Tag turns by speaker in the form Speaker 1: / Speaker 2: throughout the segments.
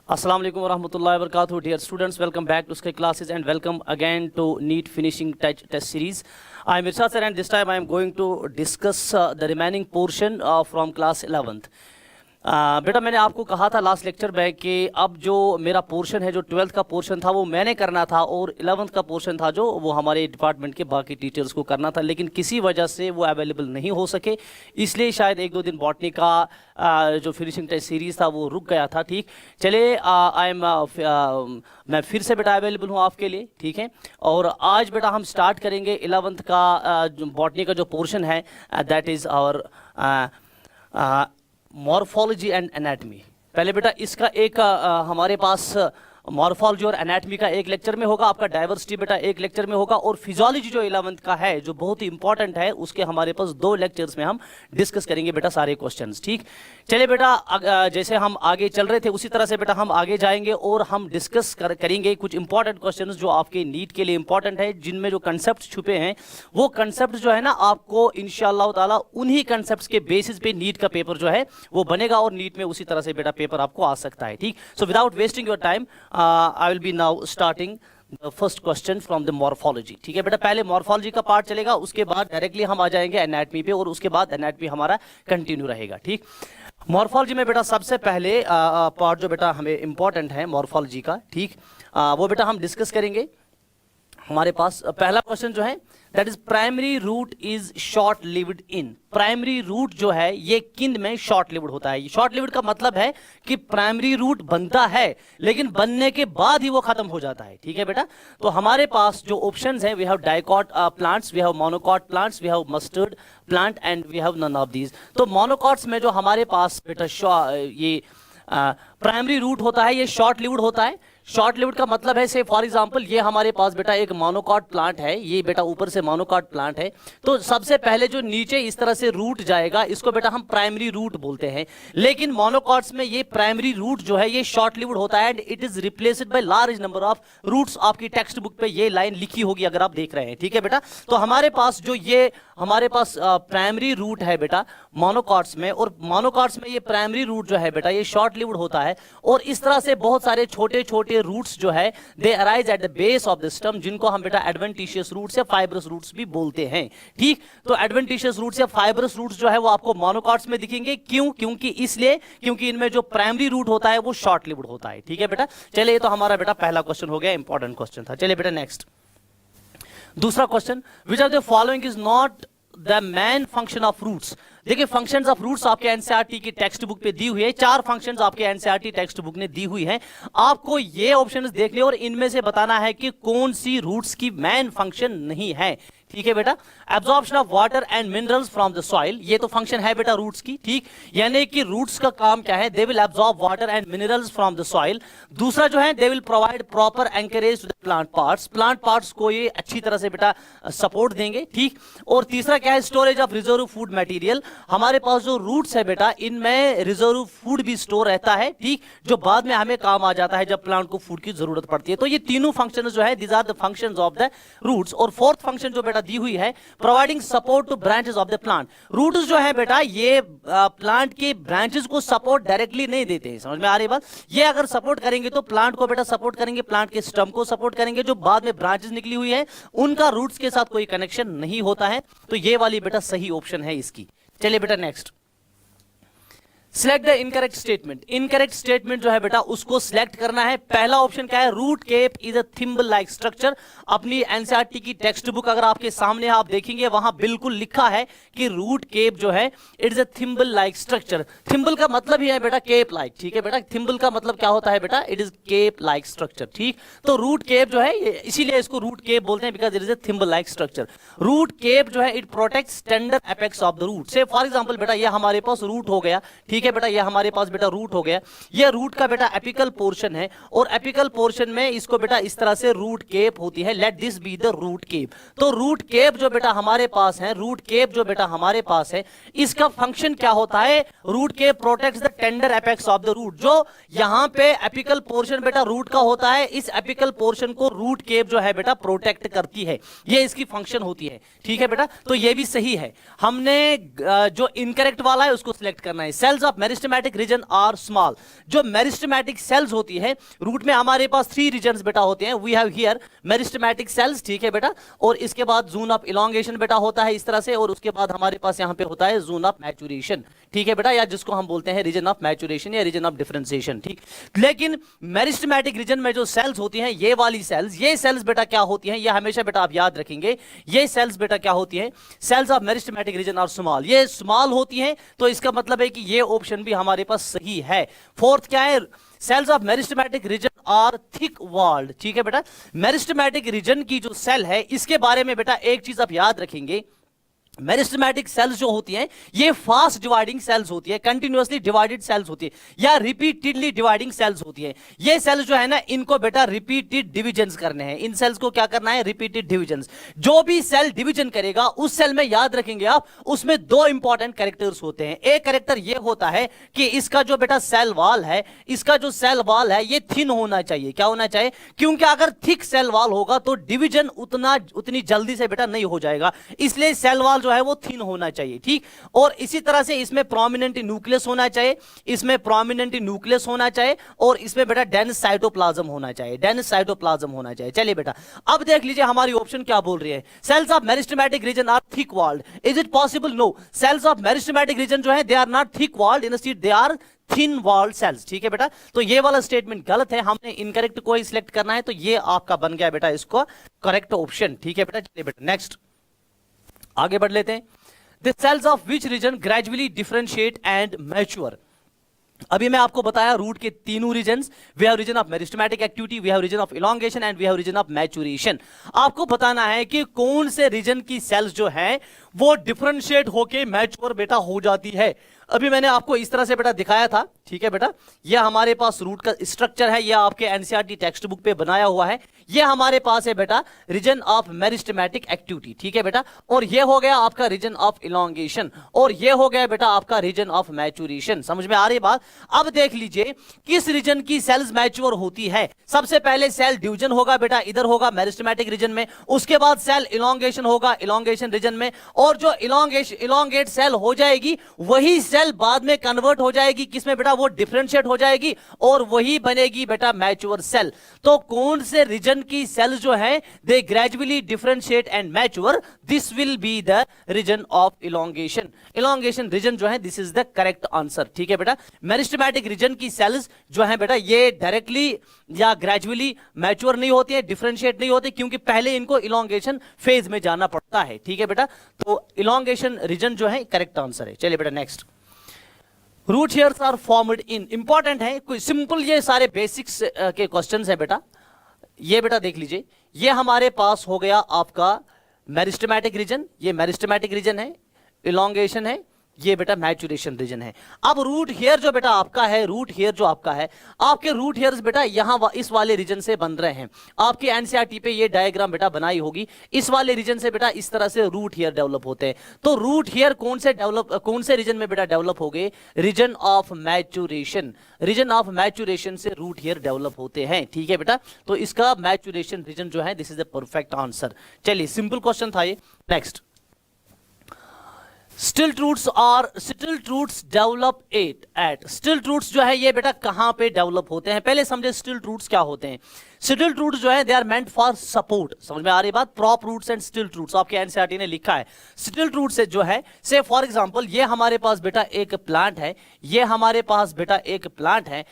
Speaker 1: Assalamu alaikum warahmatullahi wabarakatuh. Dear students, welcome back to Sky classes and welcome again to NEET finishing test series. I am Irshad sir and this time I am going to discuss the remaining portion from class 11th. बेटा मैंने आपको कहा था last lecture में कि अब जो मेरा पोर्शन है, जो 12th का पोर्शन था वो मैंने करना था और 11th का पोर्शन था जो वो हमारे डिपार्टमेंट के बाकी टीचर्स को करना था, लेकिन किसी वजह से वो अवेलेबल नहीं हो सके, इसलिए शायद एक दो दिन बॉटनी का जो फिनिशिंग टेस्ट सीरीज़ था वो रुक गया था। ठीक, चलिए मैं फिर से बेटा अवेलेबल हूँ आपके लिए। ठीक है, और आज बेटा हम स्टार्ट करेंगे 11th का बॉटनी का जो पोर्शन है, that is our morphology and anatomy. पहले बेटा इसका एक हमारे पास मॉर्फोलॉजी और एनाटमी का एक लेक्चर में होगा, आपका डाइवर्सिटी बेटा एक लेक्चर में होगा, और फिजियोलॉजी जो 11th का है जो बहुत ही इंपॉर्टेंट है उसके हमारे पास 2 लेक्चर्स में हम डिस्कस करेंगे बेटा सारे क्वेश्चंस। ठीक, चलिए बेटा जैसे हम आगे चल रहे थे उसी तरह से बेटा हम आगे जाएंगे और हम डिस्कस करेंगे कुछ इंपॉर्टेंट क्वेश्चंस जो आपके नीट के लिए इंपॉर्टेंट है, जिनमें जो कंसेप्ट छुपे हैं वो कंसेप्ट जो है ना आपको इंशाअल्लाह ताला उन्हीं कंसेप्ट के बेसिस पे नीट का पेपर जो है वो बनेगा और नीट में उसी तरह से बेटा पेपर आपको आ सकता है। ठीक, so without wasting your time I will be now starting the first question from the morphology। ठीक है बेटा, पहले मॉर्फोलॉजी का पार्ट चलेगा, उसके बाद डायरेक्टली हम आ जाएंगे एनाटमी पे और उसके बाद एनाटमी हमारा कंटिन्यू रहेगा। ठीक, मॉर्फोलॉजी में बेटा सबसे पहले पार्ट जो बेटा हमें इंपॉर्टेंट है मॉर्फोलॉजी का, ठीक, वो बेटा हम डिस्कस करेंगे। हमारे पास पहला क्वेश्चन जो है that is primary root is short lived in. Primary root जो है ये किन में शॉर्ट लिव्ड होता है। शॉर्ट लिव्ड का मतलब है कि प्राइमरी रूट बनता है लेकिन बनने के बाद ही वो खत्म हो जाता है। ठीक है बेटा, तो हमारे पास जो ऑप्शंस हैं, we have dicot plants, we have monocot plants, we have mustard plant and we have none of these. तो मोनोकॉट्स में जो हमारे पास बेटा ये प्राइमरी रूट होता है ये शॉर्ट लिव्ड होता है। शॉर्ट लिव्ड का मतलब है से फॉर एग्जांपल ये हमारे पास बेटा एक मोनोकॉट प्लांट है, ये बेटा ऊपर से मोनोकॉट प्लांट है, तो सबसे पहले जो नीचे इस तरह से रूट जाएगा इसको बेटा हम प्राइमरी रूट बोलते हैं। लेकिन मोनोकॉट्स में ये प्राइमरी रूट जो है ये शॉर्ट लिव्ड होता है and it is replaced by large number of roots. आपकी टेक्स्ट बुक पे ये लाइन लिखी होगी अगर आप देख रहे हैं। ठीक है बेटा, तो हमारे पास जो ये हमारे पास प्राइमरी रूट है बेटा मोनोकॉट्स में, और मोनोकॉट्स में ये प्राइमरी रूट जो है बेटा ये शॉर्ट लिव्ड होता है, और इस तरह से बहुत सारे छोटे छोटे रूट्स जो है they arise at the base of the stem, जिनको हम बेटा एडवेंटिशियस रूट्स या फाइब्रस रूट्स भी बोलते हैं। ठीक, तो एडवेंटिशियस रूट्स या फाइब्रस रूट्स जो है वो आपको मोनोकॉट्स में दिखेंगे। क्यों? क्योंकि इनमें जो प्राइमरी रूट होता है वो शॉर्ट लिव्ड होता है। ठीक है बेटा, चलिए ये तो हमारा बेटा पहला क्वेश्चन हो गया, इंपॉर्टेंट क्वेश्चन था। चलिए बेटा नेक्स्ट दूसरा क्वेश्चन, which of the following is not the main function of roots. देखिए फंक्शंस ऑफ रूट्स आपके एनसीईआरटी की टेक्स्ट बुक पे दी हुई है, 4 फंक्शंस आपके एनसीईआरटी टेक्स्ट बुक ने दी हुई है। आपको ये ऑप्शंस देखने और इनमें से बताना है कि कौन सी रूट्स की मेन फंक्शन नहीं है। ठीक है बेटा, absorption of water and minerals from the soil, ये तो फंक्शन है बेटा रूट्स की। ठीक, यानी कि रूट्स का काम क्या है, they will absorb water and minerals from the soil. दूसरा जो है they will provide proper anchorage to the plant parts, plant parts को ये अच्छी तरह से बेटा सपोर्ट देंगे। ठीक, और तीसरा क्या है, storage of reserve food material. हमारे पास जो रूट्स है बेटा इनमें रिजर्व फूड भी स्टोर रहता है, ठीक, जो बाद में हमें काम आ जाता है जब प्लांट को फूड की जरूरत पड़ती है। तो ये तीनों फंक्शन जो है these are the functions of the roots. और फोर्थ फंक्शन जो बेटा दी हुई है, providing support to branches of the plant. Roots जो है बेटा ये प्लांट के ब्रांचेस को सपोर्ट डायरेक्टली नहीं देते हैं, समझ में आ रही बात। ये अगर सपोर्ट करेंगे तो प्लांट को बेटा सपोर्ट करेंगे, प्लांट के स्टम को सपोर्ट करेंगे, जो बाद में ब्रांचेस निकली हुई है उनका रूट्स के साथ कोई कनेक्शन नहीं होता है। तो ये वाली बेटा सही ऑप्शन है इसकी। चलिए बेटा next, select the incorrect statement. Incorrect statement जो है बेटा उसको सिलेक्ट करना है। पहला ऑप्शन क्या है, root cap is a thimble like structure. अपनी एनसीईआरटी की टेक्स्ट बुक अगर आपके सामने आप देखेंगे वहां बिल्कुल लिखा है कि रूट केप जो है it is a thimble like structure. Thimble का मतलब ही है बेटा केप लाइक। ठीक है बेटा, थिम्बल का मतलब क्या होता है बेटा, it is cap like structure. ठीक, तो रूट केप जो है इसीलिए इसको रूट केप बोलते हैं because it is a thimble like structure. Root cap जो है it protects tender apex of the root. Say for example बेटा ये हमारे पास रूट हो गया, ठीक है बेटा, ये हमारे पास बेटा रूट हो गया, ये रूट का बेटा एपिकल पोर्शन है और एपिकल पोर्शन में इसको बेटा इस तरह से रूट केप होती है। Let this be the root cap. तो रूट केप जो बेटा हमारे पास है, रूट केप जो बेटा हमारे पास है, इसका फंक्शन क्या होता है, root cap protects the tender apex of the root. जो यहां पे एपिकल पोर्शन बेटा रूट का होता है, इस एपिकल पोर्शन को रूट केप जो है बेटा प्रोटेक्ट करती है, ये इसकी फंक्शन होती है। ठीक है बेटा, तो ये भी सही है। हमने जो इनकरेक्ट वाला है उसको सिलेक्ट करना है। Cells of meristematic region are small. जो मेरिस्टेमेटिक सेल्स होती है, रूट में हमारे पास 3 रीजन्स बेटा होते हैं। We have here meristematic cells, ठीक है बेटा, और इसके बाद जोन ऑफ इलॉन्गेशन बेटा होता है इस तरह से, और उसके बाद हमारे पास यहाँ पे होता है जोन ऑफ मैचुरेशन, ठीक है बेटा, या जिसको हम बोलते हैं रीजन ऑफ मैचुरेशन या रीजन ऑफ डिफरेंशिएशन, ठीक। लेकिन मेरिस्टेमेटिक रीजन में जो सेल्स होती हैं, ये वाली सेल्स, ये सेल्स बेटा क्या होती हैं, ये हमेशा बेटा आप याद रखेंगे, ये सेल्स बेटा क्या होती हैं, cells of meristematic region are small, ये स्मॉल होती हैं, तो इसका मतलब है कि ये ऑप्शन भी हमारे पास सही है। फोर्थ क्या है, cells of meristematic region are thick walled, ठीक है बेटा। मेरिस्टेमेटिक रीजन की जो सेल है, इसके बारे में बेटा एक चीज आप याद रखेंगे, मेरिस्टेमेटिक सेल्स जो होती हैं ये फास्ट डिवाइडिंग सेल्स होती है, कंटिन्यूअसली डिवाइडेड सेल्स होती है, या रिपीटेडली डिवाइडिंग सेल्स होती है। ये सेल्स जो है ना, इनको बेटा रिपीटेड डिविजन्स करने हैं, इन सेल्स को क्या करना है, रिपीटेड डिविजन्स। जो भी सेल डिवीजन करेगा उस सेल में याद रखेंगे आप, उसमें 2 इंपॉर्टेंट कैरेक्टर्स होते हैं। एक कैरेक्टर ये होता है कि इसका जो बेटा सेल वॉल है, इसका जो सेल वॉल है ये थिन होना चाहिए। क्या होना चाहिए, क्योंकि अगर थिक सेल वॉल होगा तो डिवीजन उतनी जल्दी से बेटा नहीं हो जाएगा, इसलिए सेल वॉल जो है वो थिन होना चाहिए, ठीक। और इसी तरह से इसमें प्रोमिनेंट न्यूक्लियस होना चाहिए, इसमें प्रोमिनेंट न्यूक्लियस होना चाहिए, और इसमें बेटा डेंस साइटोप्लाज्म होना चाहिए, डेंस साइटोप्लाज्म होना चाहिए। चलिए बेटा अब देख लीजिए हमारी ऑप्शन क्या बोल रही है, cells of meristematic region are thick walled. Is it possible? No, cells of meristematic region जो है they are not thick walled, instead they are thin walled cells, ठीक है बेटा। तो ये वाला स्टेटमेंट गलत है, हमने इनकरेक्ट को ही सिलेक्ट करना है, तो ये आपका बन गया बेटा इसको करेक्ट ऑप्शन, ठीक है बेटा। चलिए बेटा नेक्स्ट आगे बढ़ लेते हैं। The cells of which region gradually differentiate and mature? अभी मैं आपको बताया रूट के तीनों regions, we have region of meristematic activity, we have region of elongation and we have region of maturation. आपको बताना है कि कौन से रीजन की सेल्स जो है वो डिफरेंशिएट होके मैच्योर बेटा हो जाती है। अभी मैंने आपको इस तरह से बेटा दिखाया था, ठीक है बेटा, ये हमारे पास रूट का स्ट्रक्चर है, ये आपके एनसीईआरटी टेक्स्ट बुक पे बनाया हुआ है। ये हमारे पास है बेटा रीजन ऑफ मेरिस्टेमेटिक एक्टिविटी, ठीक है बेटा, और ये हो गया आपका रीजन ऑफ इलॉन्गेशन, और ये हो गया बेटा आपका रीजन ऑफ मैचुरेशन। समझ में आ रही बात? अब देख लीजिए किस रीजन की सेल्स मैच्योर होती है। सबसे पहले सेल डिवीजन होगा बेटा, इधर होगा मेरिस्टेमेटिक रीजन में, उसके बाद सेल इलॉन्गेशन होगा इलॉन्गेशन रीजन में, और जो इलॉन्गेट सेल हो जाएगी वही सेल बाद में कन्वर्ट हो जाएगी किसमें बेटा, वो डिफरेंशिएट हो जाएगी और वही बनेगी बेटा मैच्योर सेल। तो कौन से रीजन की सेल्स जो है they gradually differentiate and mature, this will be the region of elongation. Elongation region जो है this is the correct answer, ठीक है बेटा। मेरिस्टेमेटिक रीजन की सेल्स जो है बेटा ये डायरेक्टली या ग्रेजुअली मैच्योर नहीं होती है, डिफरेंशिएट नहीं होती, क्योंकि पहले इनको इलॉन्गेशन फेज में जाना पड़ता है, ठीक है बेटा। तो इलॉन्गेशन रीजन जो है करेक्ट आंसर है। चलिए बेटा next, root hairs are formed in, important है, कोई सिंपल ये सारे बेसिक्स के क्वेश्चंस है बेटा। ये बेटा देख लीजिए, ये हमारे पास हो गया आपका मेरिस्टेमेटिक रीजन, ये मेरिस्टेमेटिक रीजन है, इलॉन्गेशन है, ये बेटा मैचुरेशन रीजन है। अब रूट हेयर जो बेटा आपका है, रूट हेयर जो आपका है, आपके रूट हेयर्स बेटा यहां इस वाले रीजन से बन रहे हैं। आपके एनसीईआरटी पे ये डायग्राम बेटा बनाई होगी, इस वाले रीजन से बेटा इस तरह से रूट हेयर डेवलप होते हैं। तो रूट हेयर कौन से रीजन में बेटा डेवलप हो गए, region of maturation, region of maturation से रूट हेयर डेवलप होते हैं, ठीक है बेटा। तो इसका मैचुरेशन रीजन जो है this is the perfect answer. चलिए सिंपल क्वेश्चन था ये। Next, stilt roots develop at, stilt roots जो है ये बेटा कहां पे डेवलप होते हैं, पहले समझे स्टिल्ट रूट्स क्या होते हैं। स्टिल्ट रूट्स जो है they are meant for support, समझ में आ रही बात। Prop roots and stilt roots आपके एनसीईआरटी ने लिखा है। स्टिल्ट रूट्स से जो है से फॉर एग्जांपल ये हमारे पास बेटा एक प्लांट है, ये हमारे पास बेटा एक प्लांट है,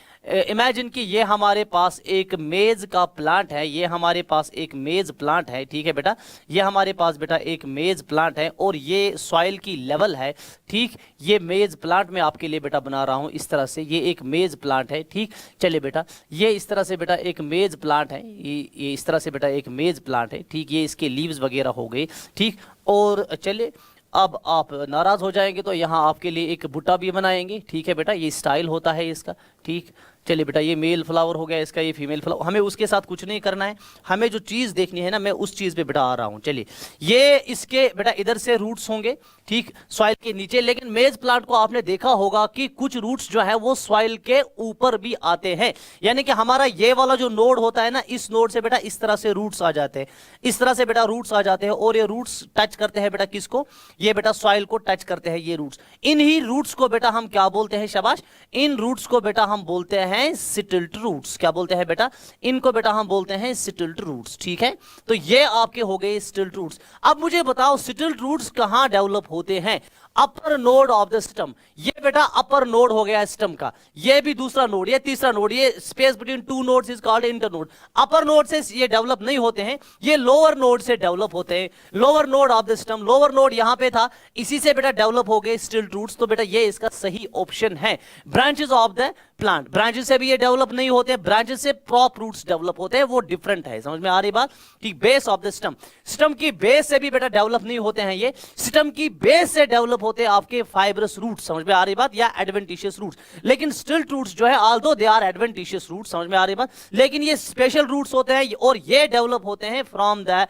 Speaker 1: इमेजिन कि ये हमारे पास एक मेज का प्लांट है, ये हमारे पास एक मेज प्लांट है, ठीक है बेटा, ये हमारे पास बेटा एक मेज प्लांट है, और ये सॉइल की लेवल है, ठीक। ये मेज प्लांट में आपके लिए बेटा बना रहा हूं इस तरह से, ये एक मेज प्लांट है, ठीक। चलिए बेटा ये इस तरह से बेटा एक मेज प्लांट है, ये इस तरह से बेटा एक मेज प्लांट है, ठीक। ये इसके लीव्स वगैरह हो गए, ठीक। और चलिए अब आप नाराज हो जाएंगे तो यहाँ आपके लिए एक बुट्टा भी बनाएंगे, ठीक है बेटा, ये स्टाइल होता है इसका, ठीक। चलिए बेटा ये मेल फ्लावर हो गया, इसका ये फीमेल फ्लावर, हमें उसके साथ कुछ नहीं करना है, हमें जो चीज देखनी है ना, मैं उस चीज पे बेटा आ रहा हूं। चलिए ये इसके बेटा इधर से रूट्स होंगे, ठीक, सॉइल के नीचे, लेकिन मेज प्लांट को आपने देखा होगा कि कुछ रूट्स जो है वो सॉइल के ऊपर भी आते हैं, यानी कि हमारा ये वाला जो नोड होता है ना, इस नोड से बेटा इस तरह से रूट्स आ जाते हैं, इस तरह से बेटा रूट्स आ जाते हैं, और ये रूट्स टच करते हैं बेटा किसको, ये बेटा सॉइल को टच करते हैं ये रूट्स। इन्हीं रूट्स को बेटा हम क्या बोलते हैं, शाबाश, इन रूट्स को बेटा हम बोलते हैं सिटिल्ट रूट्स। क्या बोलते हैं बेटा, इनको बेटा हम बोलते हैं सिटिल्ट रूट्स, ठीक है। तो ये आपके हो गए सिटिल्ट रूट्स। अब मुझे बताओ सिटिल्ट रूट्स कहां डेवलप होते हैं, अपर नोड ऑफ द सिस्टम। ये बेटा अपर नोड हो गया सिस्टम का, ये भी दूसरा नोड, ये तीसरा नोड, ये space between two nodes is called internode. Upper node से ये डेवलप नहीं होते हैं, ये लोअर नोड से डेवलप होते हैं, lower node of the system. Lower node यहां पे था, इसी से बेटा डेवलप हो गए स्टिल्ट रूट्स। तो बेटा ये इसका सही ऑप्शन है। Branches of the plant, branches से भी ये डेवलप नहीं होते हैं, ब्रांचेस से प्रॉप रूट्स डेवलप होते हैं, वो डिफरेंट है। समझ में आ रही बात, कि base of the system, system की बेस से भी बेटा डेवलप नहीं होते हैं, ये सिस्टम की बेस से डेवलप होते हैं आपके फाइब्रस रूट्स। समझ में आ रही बात, या एडवेंटिशियस रूट्स। लेकिन स्टिल्ट रूट्स जो है, although they are adventitious roots, समझ में आ रही बात, लेकिन ये स्पेशल रूट्स होते हैं, और ये डेवलप होते हैं from the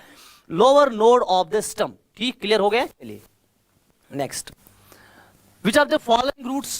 Speaker 1: lower node of the system. ठीक, क्लियर हो गया। चलिए next, Which of the following roots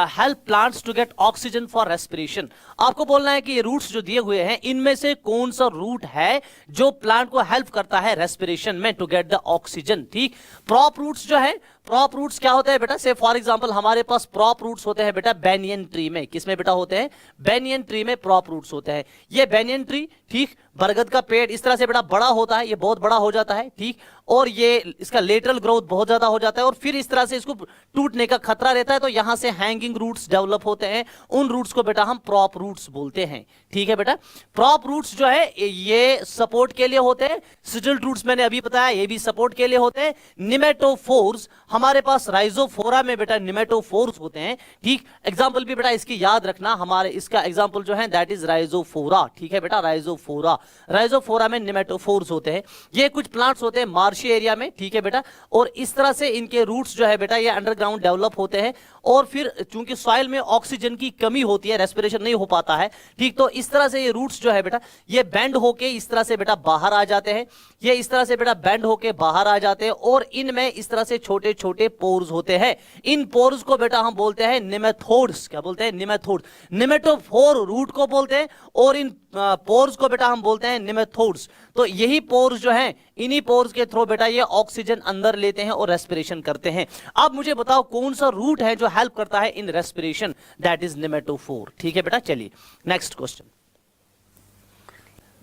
Speaker 1: help plants to get oxygen for respiration? आपको बोलना है कि ये रूट्स जो दिए हुए हैं, इनमें से कौन सा रूट है जो प्लांट को हेल्प करता है रेस्पिरेशन में, टू गेट द ऑक्सीजन। ठीक, प्रॉप रूट्स जो है, प्रॉप रूट्स क्या होते हैं बेटा, से फॉर एग्जांपल हमारे पास प्रॉप रूट्स होते हैं बेटा बैनियन ट्री में। किसमें बेटा होते हैं, बैनियन ट्री में प्रॉप रूट्स होते हैं। ये बैनियन ट्री, ठीक, बरगद का पेड़ इस तरह से बेटा बड़ा होता है, ये बहुत बड़ा हो जाता है, ठीक, और ये इसका लेटरल ग्रोथ बहुत ज्यादा हो जाता है, और फिर इस तरह से इसको टूटने का खतरा रहता है, तो यहां से हैंगिंग रूट्स डेवलप होते हैं। उन रूट्स को बेटा हम प्रॉप रूट्स बोलते हैं। ठीक है बेटा, प्रॉप रूट्स जो है ये सपोर्ट के लिए होते हैं। स्टिल्ट रूट्स मैंने अभी बताया, ये भी सपोर्ट के लिए होते हैं। निमेटोफोर्स, हमारे पास राइजोफोरा में बेटा निमेटोफोर्स होते हैं। ठीक, एग्जांपल भी बेटा इसकी याद रखना, हमारे इसका एग्जांपल जो है दैट इज राइजोफोरा। ठीक है बेटा, राइजोफोरा, राइजोफोरा में निमेटोफोर्स होते हैं। ये कुछ प्लांट्स होते हैं मार्शी एरिया में, ठीक है बेटा, और इस तरह से इनके रूट्स जो है बेटा ये अंडरग्राउंड डेवलप होते हैं, और फिर चूंकि सॉइल में ऑक्सीजन की कमी होती है, रेस्पिरेशन नहीं हो पाता है, ठीक, तो इस तरह से ये रूट्स जो है बेटा ये बेंड होके इस तरह से बेटा बाहर आ जाते हैं। ये इस तरह से बेटा बेंड होके बाहर आ जाते हैं, और इनमें इस तरह से छोटे छोटे पोर्स होते हैं। इन पोर्स को बेटा हम बोलते हैं निमेथोड्स। क्या बोलते हैं, निमेथोड्स। निमेटोफोर रूट को बोलते हैं, और इन पोर्स को बेटा हम बोलते हैं निमेथोड्स। तो यही पोर्स जो हैं, इन्हीं पोर्स के थ्रू बेटा ये ऑक्सीजन अंदर लेते हैं और रेस्पिरेशन करते हैं। अब मुझे बताओ कौन सा रूट है जो हेल्प करता है in respiration, that is pneumatophore. ठीक है बेटा, चलिए next question.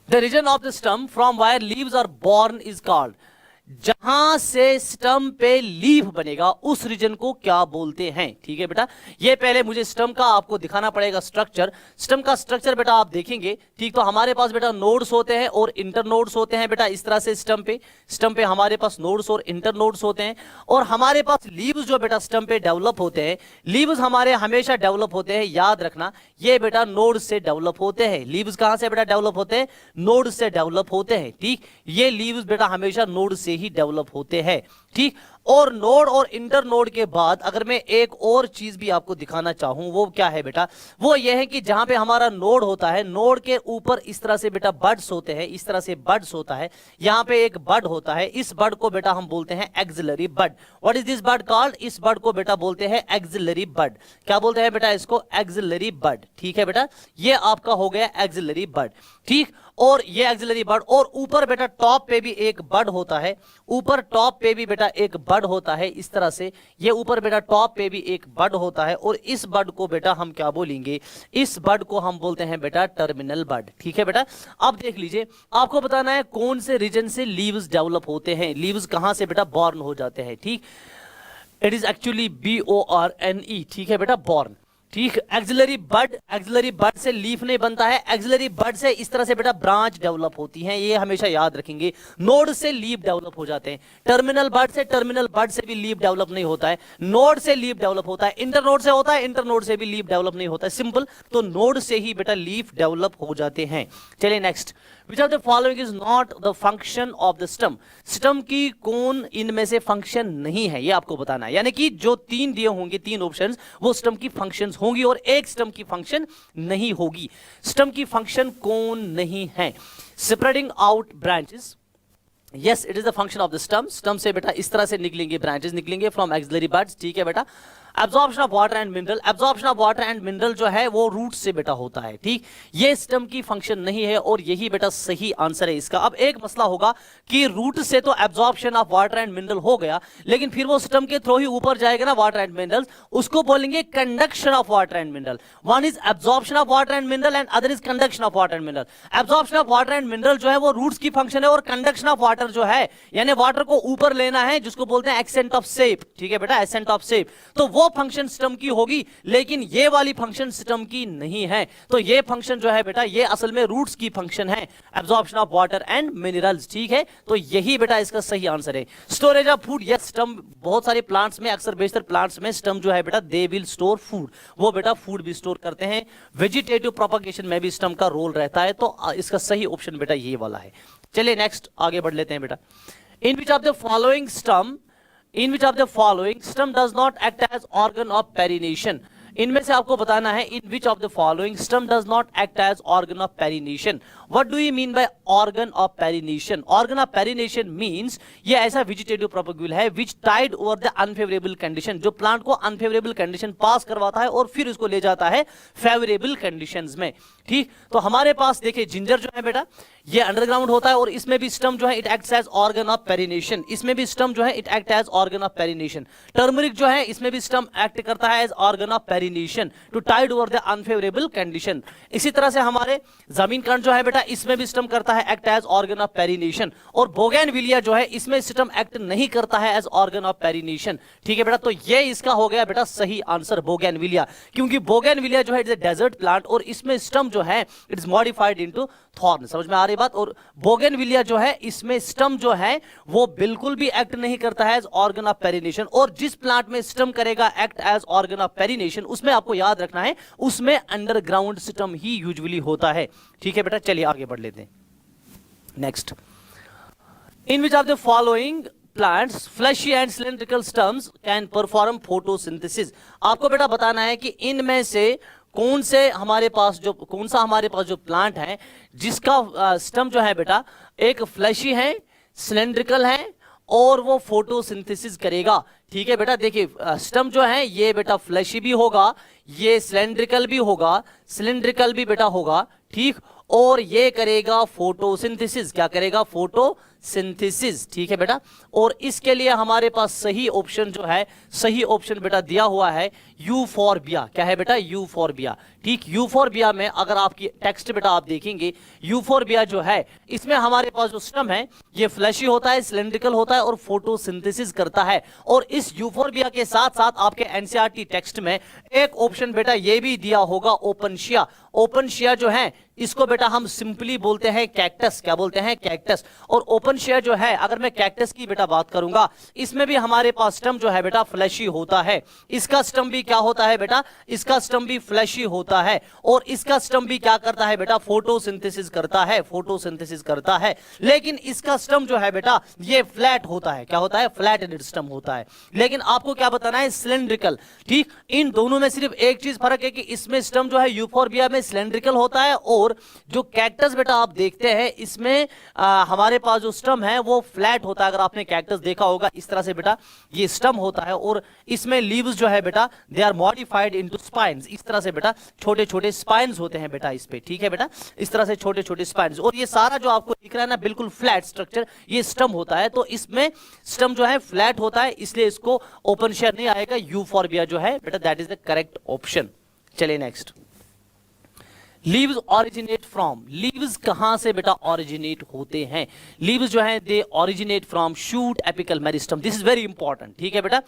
Speaker 1: The region of the stem from where leaves are born is called, जहां से स्टम पे लीफ बनेगा उस रीजन को क्या बोलते हैं। ठीक है बेटा, ये पहले मुझे स्टम का आपको दिखाना पड़ेगा स्ट्रक्चर। स्टम का स्ट्रक्चर बेटा आप देखेंगे, ठीक, तो हमारे पास बेटा नोड्स होते हैं और इंटरनोड्स होते हैं बेटा इस तरह से। स्टम पे हमारे पास नोड्स और इंटरनोड्स होते हैं, और हमारे पास लीव्स जो बेटा स्टम पे डेवलप होते हैं, लीव्स हमारे हमेशा डेवलप होते हैं, याद रखना, ये बेटा नोड से डेवलप होते हैं। लीव्स कहां से बेटा डेवलप होते हैं, नोड से डेवलप होते हैं। ठीक, ये लीव्स बेटा हमेशा नोड से ही डेवलप होते हैं। ठीक, और नोड और इंटर नोड के बाद अगर मैं एक और चीज भी आपको दिखाना चाहूं, वो क्या है बेटा, वो ये है कि जहां पे हमारा नोड होता है, नोड के ऊपर इस तरह से बेटा बड्स होते हैं, इस तरह से बड्स होता है। यहां पे एक बड होता है, इस बड को बेटा हम बोलते हैं axillary bud. What is this bud called, इस बड को बेटा बोलते हैं एक्सिलरी बड। क्या बोलते हैं बेटा इसको, एक्सिलरी बड। ठीक है बेटा, ये आपका हो गया एक्सिलरी बड। ठीक, और ये एक्सिलरी बड, और ऊपर बेटा टॉप पे भी एक बड होता है, ऊपर टॉप पे भी बेटा एक बड होता है इस तरह से। ये ऊपर बेटा टॉप पे भी एक बड होता है, और इस बड को बेटा हम क्या बोलेंगे, इस बड को हम बोलते हैं बेटा टर्मिनल बड। ठीक है बेटा, अब देख लीजिए, आपको बताना है कौन से रीजन से लीव्स डेवलप होते हैं, लीव्स कहां से बेटा बॉर्न हो जाते हैं। ठीक, इट इज एक्चुअली BORNE। ठीक है बेटा, बॉर्न। ठीक, एक्सिलरी बड से लीफ नहीं बनता है, एक्सिलरी बड से इस तरह से बेटा ब्रांच डेवलप होती हैं, ये हमेशा याद रखेंगे। नोड से लीफ डेवलप हो जाते हैं, टर्मिनल बड से भी लीफ डेवलप नहीं होता है, नोड से लीफ डेवलप होता है, इंटरनोड से होता है, इंटरनोड से भी लीफ डेवलप नहीं होता है, सिंपल। तो नोड से ही बेटा लीफ डेवलप हो जाते हैं। चलिए next, which of the following is not the function of the stem, stem की कौन इनमें से फंक्शन नहीं है, ये आपको बताना है। यानी कि जो तीन दिए होंगे, तीन ऑप्शंस, वो स्टम की फंक्शंस होंगी और एक स्टम की फंक्शन नहीं होगी। स्टम की फंक्शन कौन नहीं है? Spreading out branches, yes it is the function of the stem. Stem से बेटा इस तरह से निकलेंगे ब्रांचेस, निकलेंगे फ्रॉम एक्सिलरी बड्स, ठीक है बेटा। Absorption of water and mineral, absorption of water and mineral जो है वो रूट से बेटा होता है, ठीक। ये स्टम की फंक्शन नहीं है और यही बेटा सही आंसर है इसका। अब एक मसला होगा कि रूट से तो absorption of water and mineral हो गया, लेकिन फिर वो स्टम के थ्रू ही ऊपर जाएगा ना वाटर एंड मिनरल, उसको बोलेंगे conduction of water and mineral. One is absorption of water and mineral and other is conduction of water and mineral. Absorption of water and mineral जो है वो रूट्स की फंक्शन है और कंडक्शन ऑफ वाटर जो है यानी वाटर को ऊपर लेना है, जिसको बोलते हैं एक्सेंट ऑफ शेप, ठीक है बेटा, एसेंट ऑफ शेप। तो वो फंक्शन स्टम की होगी, लेकिन ये वाली फंक्शन स्टम की नहीं है। तो ये फंक्शन जो है बेटा ये असल में रूट्स की फंक्शन है, absorption of water and minerals, ठीक है। तो यही बेटा इसका सही आंसर है। स्टोरेज ऑफ फूड, यस स्टम बहुत सारे प्लांट्स में, अक्सर बेशतर प्लांट्स में स्टम जो है बेटा दे विल स्टोर फूड, वो बेटा फूड भी स्टोर करते हैं। वेजिटेटिव प्रोपगेशन में भी स्टम का रोल रहता है। तो इसका सही ऑप्शन बेटा ये वाला है। चलिए नेक्स्ट आगे बढ़ लेते हैं बेटा। In which of the following stem, in which of the following stem does not act as organ of perennation? इनमें से आपको बताना है in which of the following stem does not act as organ of perennation. What do you mean by organ of perennation? Organ of perennation means ये ऐसा vegetative propagule है which tide over the unfavorable condition, जो plant को unfavorable condition पास करवाता है और फिर उसको ले जाता है favorable conditions में, ठीक। तो हमारे पास देखिए जिंजर जो है बेटा ये अंडरग्राउंड होता है और इसमें भी स्टम जो है it acts as organ of perennation, इसमें भी स्टम जो है it act as organ of perennation. Turmeric जो है इसमें भी स्टम एक्ट करता है as organ of perennation to tide over the unfavourable condition. इसी तरह से हमारे जमीन कंड जो है बेटा इसमें भी स्टम करता है act as organ of perennation. और बोगेनविलिया जो है इसमें स्टम एक्ट नहीं करता है एज ऑर्गन ऑफ पेरिनेशन, ठीक है बेटा। तो ये इसका हो गया बेटा सही आंसर बोगेनविलिया, क्योंकि बोगेनविलिया जो है it is a desert plant और इसमें स्टम जो है it is modified into thorn. समझ में आ रही बात? और बोगेनविलिया जो है इसमें स्टम जो है वो बिल्कुल भी एक्ट नहीं करता है एज ऑर्गन ऑफ पेरिनेशन। और जिस प्लांट में स्टम करेगा act as organ of perennation उसमें आपको याद रखना है उसमें अंडरग्राउंड स्टम ही यूजुअली होता है, ठीक है बेटा। चलिए आगे बढ़ लेते हैं next. In which of the following plants fleshy and cylindrical stems can perform photosynthesis? आपको बेटा बताना है कि इनमें से कौन सा हमारे पास जो प्लांट है जिसका स्टम जो है बेटा एक फ्लैशी है, सिलेंड्रिकल है और वो फोटोसिंथेसिस करेगा, ठीक है बेटा। देखिए स्टम जो है ये बेटा फ्लैशी भी होगा, ये सिलेंड्रिकल भी होगा, सिलेंड्रिकल भी बेटा होगा, ठीक। और ये करेगा फोटोसिंथेसिस, क्या करेगा? फोटोसिंथेसिस, ठीक है बेटा। और इसके लिए हमारे पास सही ऑप्शन जो है, सही ऑप्शन बेटा दिया हुआ है यूफोर्बिया। क्या है बेटा? यूफोर्बिया, ठीक। यूफोर्बिया में अगर आपकी टेक्स्ट बेटा आप देखेंगे यूफोर्बिया जो है इसमें हमारे पास जो स्टम है ये फ्लैशी होता है, सिलेंड्रिकल होता है और फोटोसिंथेसिस करता है। और इस यूफोर्बिया के साथ साथ आपके एनसीईआरटी टेक्स्ट में एक ऑप्शन बेटा ये भी दिया होगा ओपनशिया। ओपनशिया जो है इसको बेटा हम सिंपली बोलते हैं कैक्टस, क्या बोलते हैं? कैक्टस। और ओपनशिया जो है अगर मैं कैक्टस की बेटा बात करूंगा इसमें भी हमारे पास स्टम जो है बेटा फ्लैशी होता है। इसका स्टम भी क्या होता है बेटा? इसका स्टम भी फ्लैशी होता है और इसका स्टम भी क्या करता है बेटा? फोटोसिंथेसिस करता है, फोटोसिंथेसिस करता है। लेकिन इसका स्टम जो है बेटा ये फ्लैट होता है, क्या होता है? फ्लैटेड स्टम होता है। लेकिन आपको क्या बताना है? सिलेंड्रिकल, ठीक। इन दोनों में सिर्फ एक चीज फर्क है कि इसमें स्टम जो है यूफोर्बिया में सिलेंड्रिकल होता है और जो कैक्टस बेटा आप देखते हैं इसमें हमारे पास जो स्टम है वो फ्लैट होता है। अगर आपने कैक्टस देखा होगा इस तरह से बेटा ये स्टम होता है और इसमें लीव्स जो है बेटा they are modified into spines. इस तरह से बेटा छोटे छोटे स्पाइन्स होते हैं बेटा इस पे, ठीक है बेटा। इस तरह से छोटे छोटे स्पाइन्स और ये सारा जो आपको दिख रहा है ना बिल्कुल फ्लैट स्ट्रक्चर ये स्टम होता है। तो इसमें स्टम जो है फ्लैट होता है इसलिए इसको ओपन शेयर नहीं आएगा। यूफोर्बिया जो है बेटा that is the correct option. चलिए next. Leaves originate from, leaves कहां से बेटा ऑरिजिनेट होते हैं? लीव्स जो है they originate from shoot apical meristem. This is very important, ठीक है बेटा।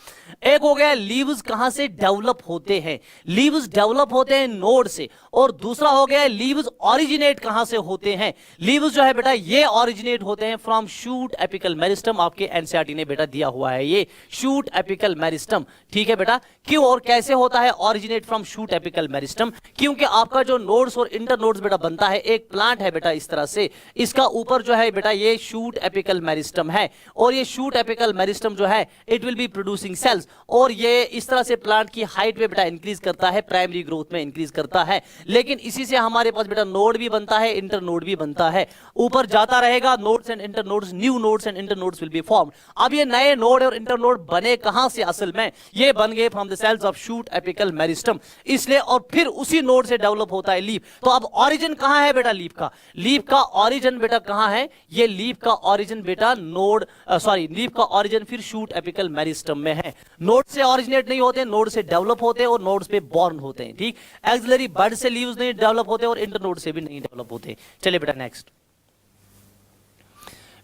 Speaker 1: एक हो गया लीव्स कहां से डेवलप होते हैं, लीव्स डेवलप होते हैं नोड से। और दूसरा हो गया लीव्स ऑरिजिनेट कहां से होते हैं? लीव्स जो है बेटा ये ऑरिजिनेट होते हैं फ्रॉम शूट एपिकल मेरिस्टम। आपके एनसीईआरटी ने बेटा दिया हुआ है ये शूट एपिकल मेरिस्टम, ठीक है बेटा। क्यों और कैसे होता है originate from shoot apical meristem? क्योंकि आपका जो नोड्स और इंटरनोड्स बेटा बनता है। एक प्लांट है बेटा इस तरह से, इसका ऊपर जो है बेटा ये शूट एपिकल मेरिस्टम है, और ये शूट एपिकल मेरिस्टम जो है it will be producing sales, और ये इस तरह से प्लांट की हाइट में बेटा इंक्रीज करता है, प्राइमरी ग्रोथ में इंक्रीज करता है। लेकिन इसी से हमारे पास बेटा नोड भी बनता है, इंटरनोड भी बनता है, ऊपर जाता रहेगा, nodes and internodes, new nodes and internodes will be formed. अब ये नए नोड और इंटरनोड बने कहां से? असल में ये बन गए from the cells of shoot apical meristem, इसलिए, और फिर उसी नोड से डेवलप होता है लीफ। तो अब ऑरिजिन कहां है बेटा लीफ का? लीफ का ऑरिजिन बेटा कहां है? ये लीफ का ऑरिजिन बेटा नोड, सॉरी, लीफ का ऑरिजिन फिर शूट एपिकल मेरिस्टम में है। नोड से ऑरिजिनेट नहीं होते, नोड से डेवलप होते हैं और नोड्स पे बॉर्न होते हैं। ठीक, एक्सिलरी बड से लीव्स नहीं डेवलप होते और इंटरनोड से भी नहीं डेवलप होते। चलिए बेटा next,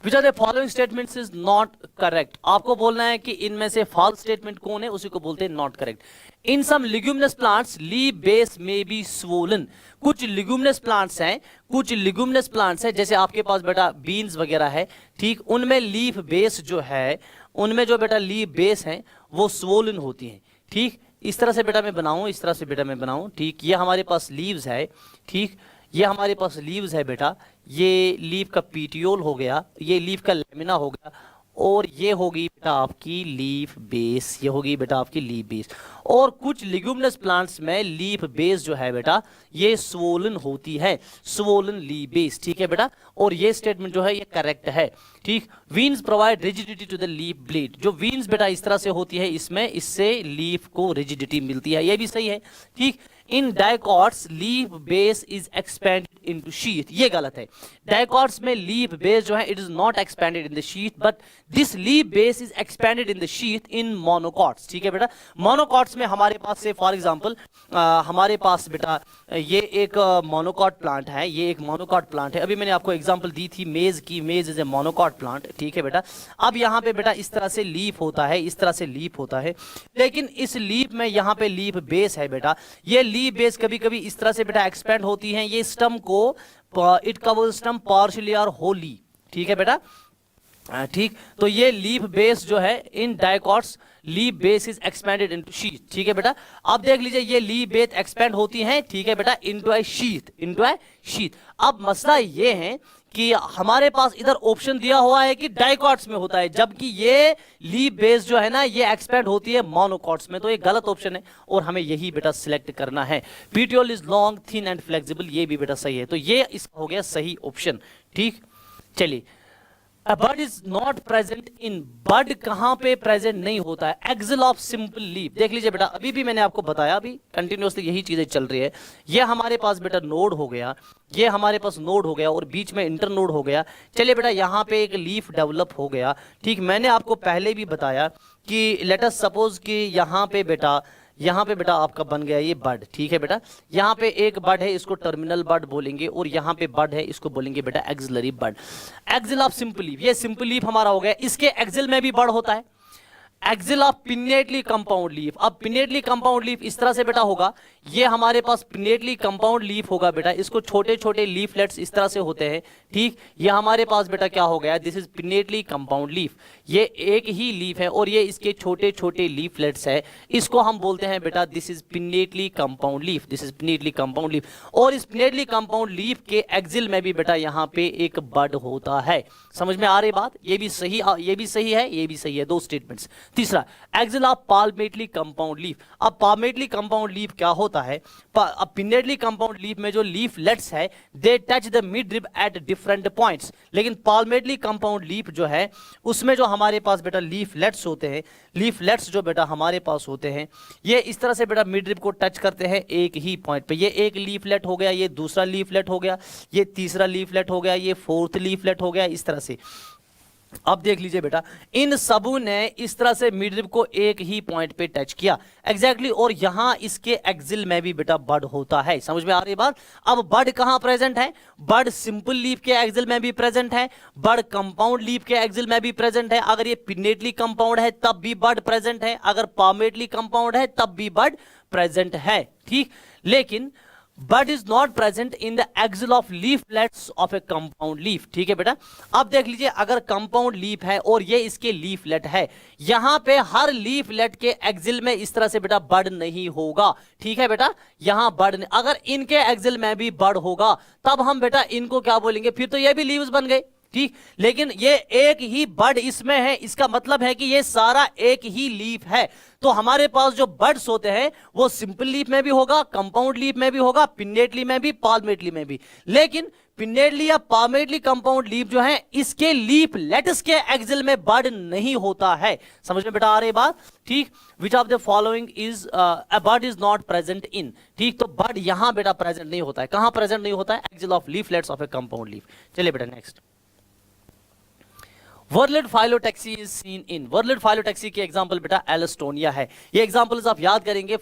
Speaker 1: Which of the following statements is not correct? आपको बोलना है कि इनमें से false statement कौन है, उसी को बोलते हैं not correct. In some leguminous plants, leaf base may be swollen. कुछ leguminous plants हैं, कुछ leguminous plants हैं, जैसे आपके पास बेटा beans वगैरह है, ठीक, उनमें leaf base जो है, उनमें जो बेटा leaf base है वो swollen होती हैं। ठीक, इस तरह से बेटा मैं बनाऊं, इस तरह से बेटा मैं बनाऊं, ठीक, ये हमारे पास leaves है, ठीक, ये हमारे पास लीव्स है बेटा, ये लीफ का पीटियोल हो गया, ये लीफ का लेमिना हो गया, और ये होगी बेटा आपकी लीफ बेस, ये होगी बेटा आपकी लीफ बेस। और कुछ लिग्यूमिनस प्लांट्स में लीफ बेस जो है बेटा ये स्वोलन होती है, स्वोलन लीफ बेस। ठीक है बेटा, और ये स्टेटमेंट जो है ये करेक्ट है। ठीक, veins provide rigidity to the leaf blade, जो वीन्स बेटा इस तरह से होती है, इसमें इससे लीफ को रिजिडिटी मिलती है, ये भी सही है। ठीक, in dicots leaf base is expanded into sheath, ये गलत है। डाइकॉट्स में लीफ बेस जो है it is not expanded in the sheath, but this leaf base is expanded in the sheath in monocots. ठीक है बेटा, मोनोकॉट्स में हमारे पास से फॉर एग्जांपल हमारे पास बेटा ये एक मोनोकॉट प्लांट है, ये एक मोनोकॉट प्लांट है। अभी मैंने आपको एग्जांपल दी थी मेज की, मेज इज ए मोनोकॉट प्लांट। ठीक है बेटा, अब यहाँ पे बेटा इस तरह से लीफ होता है, इस तरह से लीफ होता है, लेकिन इस लीफ में यहाँ पे लीफ बेस है बेटा, ये लीफ बेस कभी कभी इस तरह से बेटा एक्सपेंड होती हैं, ये स्टम को इट कवर्स स्टम पार्शियली और होली। ठीक है बेटा, ठीक, तो ये लीफ बेस जो है in dicots leaf base is expanded into sheath. ठीक है बेटा, अब देख लीजिए ये लीफ बेस एक्सपेंड होती हैं, ठीक है बेटा, इनटू ए शीथ, इनटू ए शीथ। अब मसला ये है कि हमारे पास इधर ऑप्शन दिया हुआ है कि डाइकॉट्स में होता है, जबकि ये लीफ बेस जो है ना ये एक्सपेंड होती है मोनोकॉट्स में, तो ये गलत ऑप्शन है और हमें यही बेटा सिलेक्ट करना है। Petiole is long, thin and flexible, ये भी बेटा सही है, तो ये इसका हो गया सही ऑप्शन। ठीक, चलिए, A bud is not present in, bud कहां पे प्रेजेंट नहीं होता है? Axil of simple leaf. देख लीजिए बेटा, अभी भी मैंने आपको बताया, अभी कंटिन्यूअसली यही चीजें चल रही है। ये हमारे पास बेटा नोड हो गया, ये हमारे पास नोड हो गया और बीच में इंटर नोड हो गया। चलिए बेटा, यहाँ पे एक लीफ डेवलप हो गया। ठीक, मैंने आपको पहले भी बताया कि लेट अस सपोज कि यहाँ पे बेटा आपका बन गया ये बड। ठीक है बेटा, यहाँ पे एक बड है, इसको टर्मिनल बड बोलेंगे, और यहाँ पे बड है, इसको बोलेंगे बेटा axillary bud. Axil of simple leaf, ये सिंपल लीफ हमारा हो गया, इसके एक्सिल में भी बड होता है। Axil of pinnately compound leaf, अब पिनेटली कंपाउंड लीफ इस तरह से बेटा होगा, ये हमारे पास पिनेटली कंपाउंड लीफ होगा बेटा, इसको छोटे छोटे लीफलेट्स इस तरह से होते हैं। ठीक, ये हमारे पास बेटा क्या हो गया, this is pinnately compound leaf, ये एक ही लीफ है और ये इसके छोटे छोटे लीफलेट्स है, इसको हम बोलते हैं बेटा this is pinnately compound leaf, this is pinnately compound leaf. और इस पिनेटली कंपाउंड लीफ के एक्सिल में भी बेटा यहाँ पे एक बड होता है। समझ में आ रही बात? ये भी सही है, ये भी सही है, दो स्टेटमेंट्स। तीसरा, एक्सिल ऑफ पाल्मेटली कंपाउंड लीफ। अब पाल्मेटली कंपाउंड लीफ क्या होता है? अब पिनेटली कंपाउंड लीफ में जो लीफलेट्स है they touch the mid rib at different points, लेकिन पाल्मेटली कंपाउंड लीफ जो है उसमें जो हमारे पास बेटा लीफलेट्स होते हैं, लीफलेट्स जो बेटा हमारे पास होते हैं ये इस तरह से बेटा मिड रिब को टच करते हैं एक ही पॉइंट पे। ये एक लीफलेट हो गया, ये दूसरा लीफलेट हो गया, ये तीसरा लीफलेट हो गया, ये फोर्थ लीफलेट हो गया, इस तरह से। अब देख लीजिए बेटा, इन सबों ने इस तरह से मिड रिब को एक ही पॉइंट पे टच किया एग्जैक्टली, और यहां इसके एक्सिल में भी बेटा बड होता है। समझ में आ रही बात? अब बड कहां प्रेजेंट है? बड सिंपल लीफ के एक्सिल में भी प्रेजेंट है, बड कंपाउंड लीफ के एक्सिल में भी प्रेजेंट है। अगर ये पिनेटली कंपाउंड है तब भी बड प्रेजेंट है, अगर पाल्मेटली कंपाउंड है तब भी बड प्रेजेंट है। ठीक, लेकिन bud is not present in the axil of leaflets of a compound leaf. ठीक है बेटा, अब देख लीजिए, अगर कंपाउंड लीफ है और ये इसके लीफलेट है, यहां पे हर लीफलेट के एक्सिल में इस तरह से बेटा बड नहीं होगा। ठीक है बेटा, यहां बड नहीं, अगर इनके एक्सिल में भी बड होगा तब हम बेटा इनको क्या बोलेंगे, फिर तो ये भी लीव्स बन गए। ठीक, लेकिन ये एक ही बड इसमें है, इसका मतलब है कि ये सारा एक ही लीफ है। तो हमारे पास जो बड्स होते हैं वो सिंपल लीफ में भी होगा, कंपाउंड लीफ में भी होगा, पिन्नेटली में भी, पाल्मेटली में भी। लेकिन पिन्नेटली या पाल्मेटली कंपाउंड लीफ जो है, इसके लीफ लेट्स के एक्सिल में बड नहीं होता है। समझ में बेटा आ रही बात? ठीक, which of the following is a bud is not present in. ठीक, तो बड यहां बेटा प्रेजेंट नहीं होता है। कहां प्रेजेंट नहीं होता है? Axil of leaflets of a compound leaf. चलिए बेटा next, whorled phyllotaxy is seen in. Whorled phyllotaxy की एग्जांपल बेटा एलिस्टोनिया है। ये एग्जांपल्स आप याद करेंगे।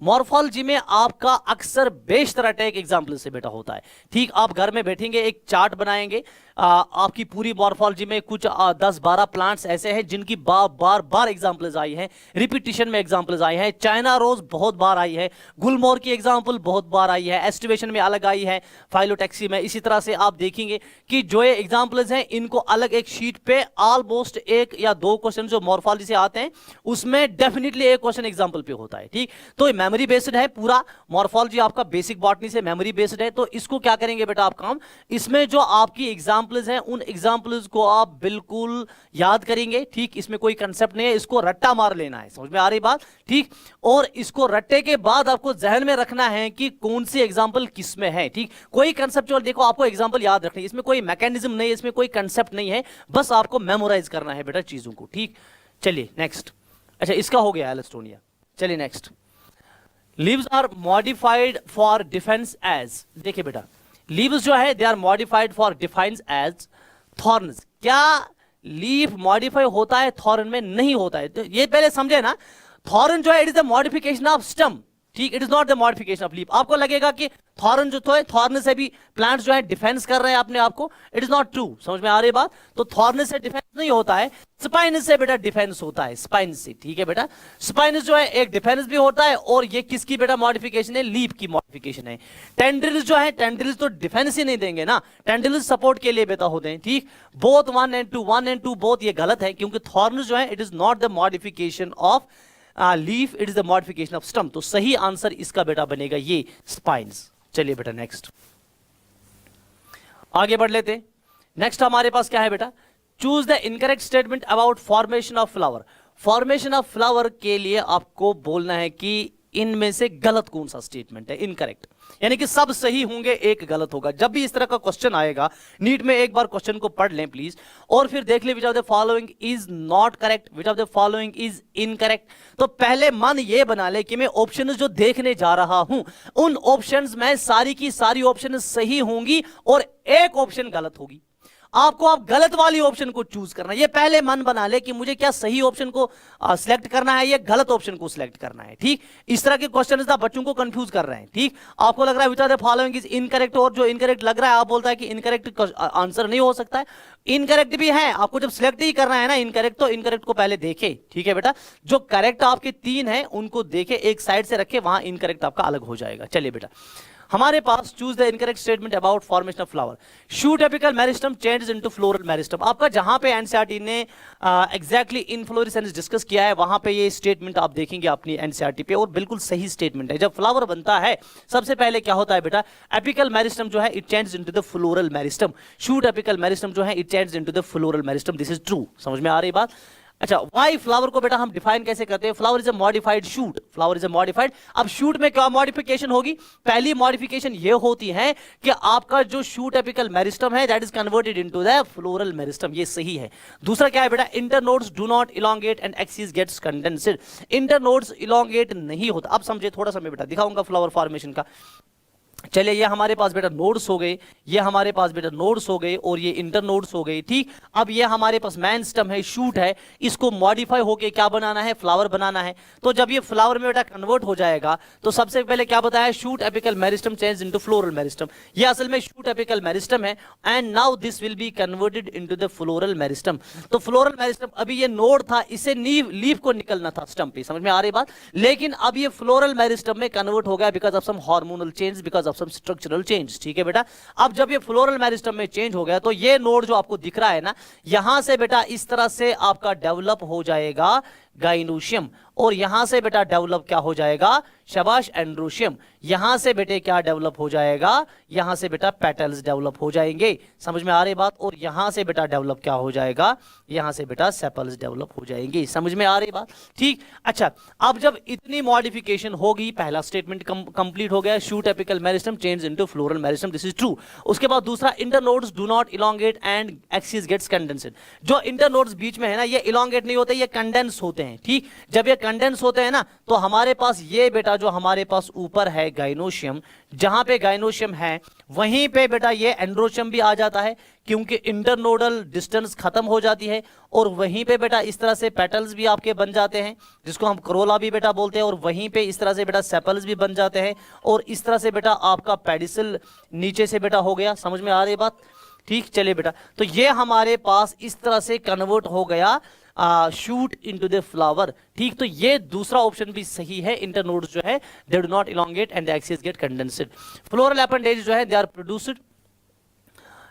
Speaker 1: मॉर्फोलॉजी में आपका अक्सर बेशतर अटैक एग्जांपल से बेटा होता है। ठीक, आप घर में बैठेंगे, एक चार्ट बनाएंगे, आपकी पूरी मॉर्फोलॉजी में कुछ 10-12 प्लांट्स ऐसे हैं जिनकी बार बार एग्जांपल्स आई हैं, रिपीटिशन में एग्जांपल्स आई हैं। चाइना रोज बहुत बार आई है, गुलमोहर की एग्जांपल बहुत बार आई है, एस्टिवेशन में अलग आई है, फाइलोटैक्सी में। इसी तरह से आप देखेंगे कि जो ये एग्जांपल्स हैं इनको अलग एक शीट पे ऑलमोस्ट 1 या 2 क्वेश्चन जो मॉर्फोलॉजी से आते हैं उसमें डेफिनेटली एक क्वेश्चन एग्जांपल पे होता है। ठीक, तो मेमोरी बेस्ड है, पूरा मॉर्फोलॉजी आपका बेसिक बॉटनी से मेमोरी बेस्ड है। तो इसको क्या करेंगे बेटा आप काम, इसमें जो आपकी एग्जांपल्स हैं उन एग्जांपल्स को आप बिल्कुल याद करेंगे। ठीक, इसमें कोई कंसेप्ट नहीं है, इसको रट्टा मार लेना है। समझ में आ रही बात? ठीक, और इसको रट्टे के बाद आपको जहन में रखना है कि कौन सी एग्जांपल किस में है। ठीक, कोई कंसेप्चुअल देखो, आपको एग्जांपल याद रखनी है, इसमें कोई मैकेनिज्म नहीं है, इसमें कोई कंसेप्ट नहीं है, बस आपको मेमोराइज करना है बेटा चीजों को। ठीक, चलिए नेक्स्ट। अच्छा, इसका हो गया एलिस्टोनिया। चलिए next, leaves are modified for defence as. देखिए बेटा, लीव्स जो है they are modified for defence as thorns. क्या लीफ मॉडिफाई होता है थॉर्न में? नहीं होता है। तो ये पहले समझे ना, थॉर्न जो है it is the modification of stem. ठीक, it is not the modification of leaf. आपको लगेगा कि थॉर्न जो है, थॉर्न से भी प्लांट्स जो है डिफेंस कर रहे हैं अपने आप को, इट इज नॉट ट्रू। समझ में आ रही बात? तो थॉर्न से डिफेंस नहीं होता है, स्पाइन से बेटा डिफेंस होता है, स्पाइन से। ठीक है बेटा, स्पाइन जो है एक डिफेंस भी होता है, और ये किसकी बेटा मॉडिफिकेशन है? लीफ की मॉडिफिकेशन है। टेंड्रिल्स जो है, टेंड्रिल्स तो डिफेंस ही नहीं देंगे ना, टेंड्रिल्स सपोर्ट के लिए बेटा होते हैं। ठीक, बोथ 1 and 2 बोथ ये गलत है, क्योंकि थॉर्न जो है it is not the modification of leaf, it is the modification of stem. तो सही आंसर इसका बेटा बनेगा ये स्पाइन्स। चलिए बेटा नेक्स्ट आगे बढ़ लेते। नेक्स्ट हमारे पास क्या है बेटा? Choose the incorrect statement about formation of flower. Formation of flower के लिए आपको बोलना है कि इनमें से गलत कौन सा स्टेटमेंट है, इनकरेक्ट। यानी कि सब सही होंगे, एक गलत होगा। जब भी इस तरह का क्वेश्चन आएगा नीट में, एक बार क्वेश्चन को पढ़ लें प्लीज, और फिर देख लें विच of the following is not correct, which of the following is incorrect. तो पहले मन ये बना ले कि मैं ऑप्शन जो देखने जा रहा हूं उन ऑप्शंस में सारी की सारी ऑप्शन सही होंगी और एक ऑप्शन गलत होगी। आपको आप गलत वाली ऑप्शन को चूज करना है। ये पहले मन बना ले कि मुझे क्या सही ऑप्शन को सिलेक्ट करना है, ये गलत ऑप्शन को सिलेक्ट करना है। ठीक, इस तरह के क्वेश्चन बच्चों को कंफ्यूज कर रहे हैं। ठीक, आपको लग रहा है विच of the following is incorrect, और जो इनकरेक्ट लग रहा है आप बोलता है कि इनकरेक्ट आंसर नहीं हो सकता है। इनकरेक्ट भी है, आपको जब सिलेक्ट ही करना है ना इनकरेक्ट, तो इनकरेक्ट को पहले देखे। ठीक है बेटा, जो करेक्ट आपके 3 है उनको देखे, एक साइड से रखे, वहां इनकरेक्ट आपका अलग हो जाएगा। चलिए बेटा, हमारे पास choose the incorrect statement about formation of flower. Shoot apical meristem changes into floral meristem. आपका जहां पे एनसीईआरटी ने एग्जैक्टली इनफ्लोरेसेंस डिस्कस किया है वहां पे ये स्टेटमेंट आप देखेंगे अपनी एनसीईआरटी पे, और बिल्कुल सही स्टेटमेंट है। जब फ्लावर बनता है सबसे पहले क्या होता है बेटा? एपिकल मेरिस्टम जो है it changes into the floral meristem. Shoot apical meristem जो है it changes into the floral meristem. This is true. समझ में आ रही बात? अच्छा, वाई फ्लावर को बेटा हम डिफाइन कैसे करते हैं? Flower is a modified shoot. Flower is a modified. अब शूट में क्या मॉडिफिकेशन होगी? पहली मॉडिफिकेशन ये होती है कि आपका जो शूट एपिकल मेरिस्टम है that is converted into the floral meristem. ये सही है। दूसरा क्या है बेटा? Internodes do not elongate and axis gets condensed. Internodes elongate नहीं होता। अब समझे, थोड़ा सा मैं बेटा दिखाऊंगा फ्लावर फॉर्मेशन का। चलिए, ये हमारे पास बेटा नोड्स हो गए, ये हमारे पास बेटा नोड्स हो गए, और ये इंटर नोड्स हो गए। ठीक, अब ये हमारे पास मेन स्टेम है, शूट है, इसको मॉडिफाई होके क्या बनाना है? फ्लावर बनाना है। तो जब ये फ्लावर में बेटा कन्वर्ट हो जाएगा तो सबसे पहले क्या बताया? Shoot apical meristem change into floral meristem. ये असल में शूट एपिकल मेरिस्टम है, and now this will be converted into the floral meristem. तो फ्लोरल मेरिस्टम, अभी ये नोड था, इसे लीफ को निकलना था स्टम पे। समझ में आ रही बात? लेकिन अब ये फ्लोरल मेरिस्टम में कन्वर्ट हो गया because of some hormonal change, because of of some structural change. ठीक है बेटा, अब जब ये फ्लोरल मेरिस्टम में चेंज हो गया तो ये नोड जो आपको दिख रहा है ना, यहां से बेटा इस तरह से आपका डेवलप हो जाएगा गाइनोशियम, और यहां से बेटा डेवलप क्या हो जाएगा, शाबाश, एंड्रोशियम। यहां से बेटे क्या डेवलप हो जाएगा, यहां से बेटा पेटल्स डेवलप हो जाएंगे। समझ में आ रही बात? और यहां से बेटा डेवलप क्या हो जाएगा, यहां से बेटा सेपल्स डेवलप हो जाएंगे। समझ में आ रही बात? ठीक। अच्छा, अब जब इतनी मॉडिफिकेशन होगी, पहला स्टेटमेंट कंप्लीट हो गया, shoot apical meristem change into floral meristem, this is true. उसके बाद दूसरा, internodes do not elongate and axis gets condensed. जो इंटरनोड्स बीच में है ना, ये इलोंगेट नहीं होते, ये कंडेंस होते हैं। ठीक, जब ये कंडेंस होते हैं ना, तो हमारे पास ये बेटा जो हमारे पास ऊपर है गाइनोशियम, जहां पे गाइनोशियम है वहीं पे बेटा ये एंड्रोशियम भी आ जाता है, क्योंकि इंटरनोडल डिस्टेंस खत्म हो जाती है, और वहीं पे बेटा इस तरह से पेटल्स भी आपके बन जाते हैं, जिसको हम करोला भी बेटा बोलते हैं, और वहीं पे इस तरह से बेटा सेपल्स भी बन जाते हैं, और इस तरह से बेटा आपका पेडिसल नीचे से बेटा हो गया। समझ में आ रही बात? ठीक, चलिए बेटा, तो ये हमारे पास इस तरह से कन्वर्ट हो गया शूट इनटू द फ्लावर। ठीक, तो ये दूसरा ऑप्शन भी सही है, इंटरनोड्स जो है they do not elongate and the axis get condensed. Floral appendage जो है they are produced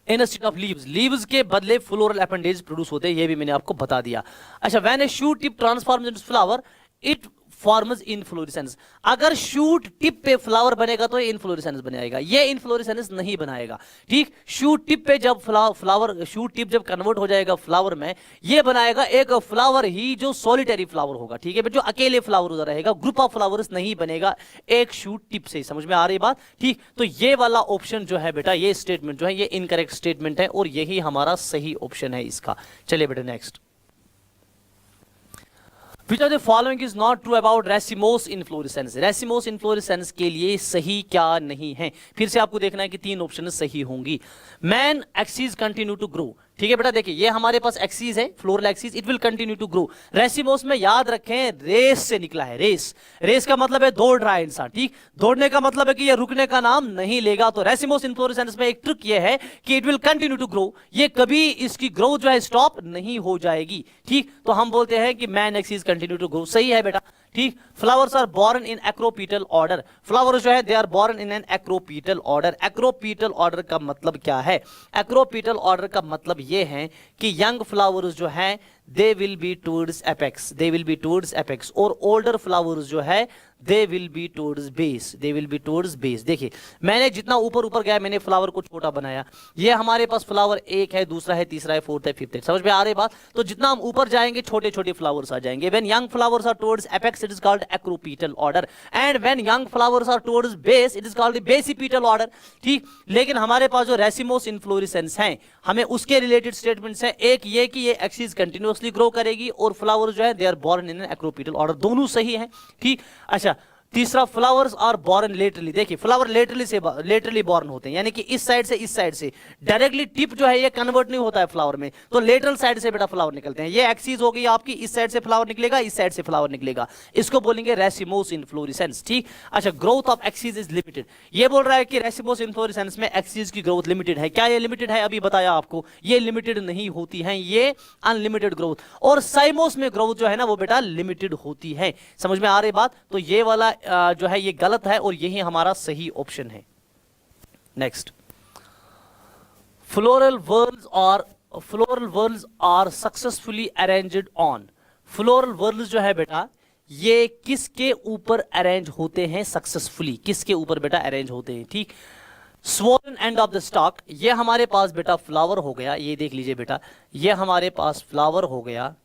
Speaker 1: in a state of leaves, leaves के बदले फ्लोरल एपेंडेज प्रोड्यूस होते हैं, ये भी मैंने आपको बता दिया। अच्छा, when A shoot tip transforms into flower it forms inflorescence. अगर शूट टिप पे फ्लावर बनेगा तो ये इनफ्लोरेसेंस बनाएगा, ये इनफ्लोरेसेंस नहीं बनाएगा। ठीक, शूट टिप पे जब फ्लावर शूट टिप जब कन्वर्ट हो जाएगा फ्लावर में, ये बनाएगा एक फ्लावर ही जो सॉलिटरी फ्लावर होगा। ठीक है, जो अकेले फ्लावर उधर रहेगा, ग्रुप ऑफ फ्लावर्स नहीं बनेगा एक शूट टिप से। समझ में आ रही बात? ठीक, तो ये वाला ऑप्शन जो है बेटा, ये स्टेटमेंट जो है ये इनकरेक्ट स्टेटमेंट है, और यही हमारा सही ऑप्शन है इसका। चलिए बेटा next, Which of the following is not true about racemose inflorescence? Racemose inflorescence के लिए सही क्या नहीं है? फिर से आपको देखना है कि तीन ऑप्शन सही होंगी। Main axis continue to grow. ठीक है बेटा, देखिए ये हमारे पास एक्सिस है, floral axis, it will continue to grow. Racemose में याद रखें रेस से निकला है, रेस। रेस का मतलब है दौड़ रहा है इंसान। ठीक, दौड़ने का मतलब है कि ये रुकने का नाम नहीं लेगा। तो रेसिमोस इन्फ्लोरेसेंस में एक ट्रिक ये है कि it will continue to grow, ये कभी इसकी ग्रोथ जो है स्टॉप नहीं हो जाएगी। ठीक, तो हम बोलते हैं कि main axis continue to grow, सही है बेटा। ठीक, flowers are born in acropetal order. Flowers जो है they are born in an acropetal order. Acropetal order का मतलब क्या है? एक्रोपीटल ऑर्डर का मतलब ये है कि यंग फ्लावर्स जो है they will be towards apex, they will be towards apex, और ओल्डर फ्लावर्स जो है they will be towards base, they will be towards base. देखिए मैंने जितना ऊपर ऊपर गया मैंने फ्लावर को छोटा बनाया, ये हमारे पास फ्लावर एक है, दूसरा है, तीसरा है, फोर्थ है, फिफ्थ है। समझ में आ रही बात? तो जितना हम ऊपर जाएंगे छोटे छोटे फ्लावर्स आ जाएंगे। When young flowers are towards apex it is called acropetal order, and when young flowers are towards base it is called basipetal order. ठीक, लेकिन हमारे पास जो रेसिमोस इन्फ्लोरेसेंस है हमें उसके रिलेटेड स्टेटमेंट्स हैं। एक ये कि ये एक्सिस कंटिन्यूअसली ग्रो करेगी, और फ्लावर जो है they are born in an acropetal order, दोनों सही है। ठीक, अच्छा तीसरा फ्लावर्स आर बोर्न लेटरली। देखिए फ्लावर लेटरली बोर्न होते हैं, यानी कि इस साइड से डायरेक्टली टिप जो है ये कन्वर्ट नहीं होता है फ्लावर में, तो लेटरल साइड से बेटा फ्लावर निकलते हैं। ये एक्सिस हो गई आपकी, इस साइड से फ्लावर निकलेगा, इस साइड से फ्लावर निकलेगा, इसको बोलेंगे रेसिमोस इन्फ्लोरेसेंस। ठीक, अच्छा growth of axis is limited. ये बोल रहा है कि रेसिमोस इन्फ्लोरेसेंस में एक्सिस की ग्रोथ लिमिटेड है। क्या ये लिमिटेड है? अभी बताया आपको, ये लिमिटेड नहीं होती है, ये अनलिमिटेड ग्रोथ। और साइमोस में ग्रोथ जो है ना वो बेटा लिमिटेड होती है। समझ में आ रही बात? तो ये वाला जो है ये गलत है, और यही हमारा सही ऑप्शन है। Next, floral whorls are successfully arranged on. Floral whorls जो है बेटा ये किसके ऊपर अरेंज होते हैं? सक्सेसफुली किसके ऊपर बेटा अरेंज होते हैं? ठीक, swollen end of the stock, ये हमारे पास बेटा फ्लावर हो गया। ये देख लीजिए बेटा, ये हमारे पास फ्लावर हो गया,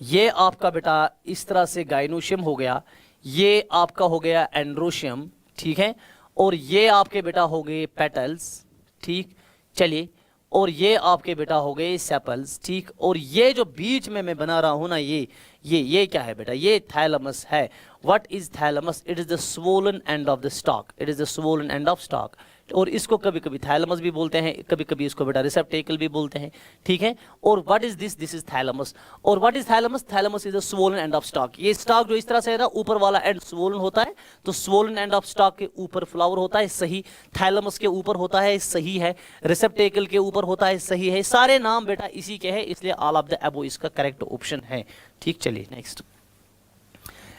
Speaker 1: ये आपका बेटा इस तरह से गाइनोशियम हो गया, ये आपका हो गया एंड्रोशियम। ठीक है, और ये आपके बेटा हो गए पेटल्स। ठीक, चलिए, और ये आपके बेटा हो गए सेपल्स। ठीक, और ये जो बीच में मैं बना रहा हूं ना ये क्या है बेटा? ये थैलेमस है। What is thalamus? It is the swollen end of the stock, it is the swollen end of stock. और इसको कभी कभी थैलेमस भी बोलते हैं, कभी कभी इसको बेटा रिसेप्टेकल भी बोलते हैं। ठीक है, और what is this? This is thalamus. और what is thalamus? Thalamus is the swollen end of stalk. ये स्टॉक जो इस तरह से है ना, ऊपर वाला एंड स्वोलन होता है, तो स्वोलन एंड ऑफ स्टॉक के ऊपर फ्लावर होता है, सही। थैलेमस के ऊपर होता है, सही है। रिसेप्टेकल के ऊपर होता है, सही है। सारे नाम बेटा इसी के हैं, इसलिए ऑल ऑफ द अबव इसका करेक्ट ऑप्शन है। ठीक, चलिए next,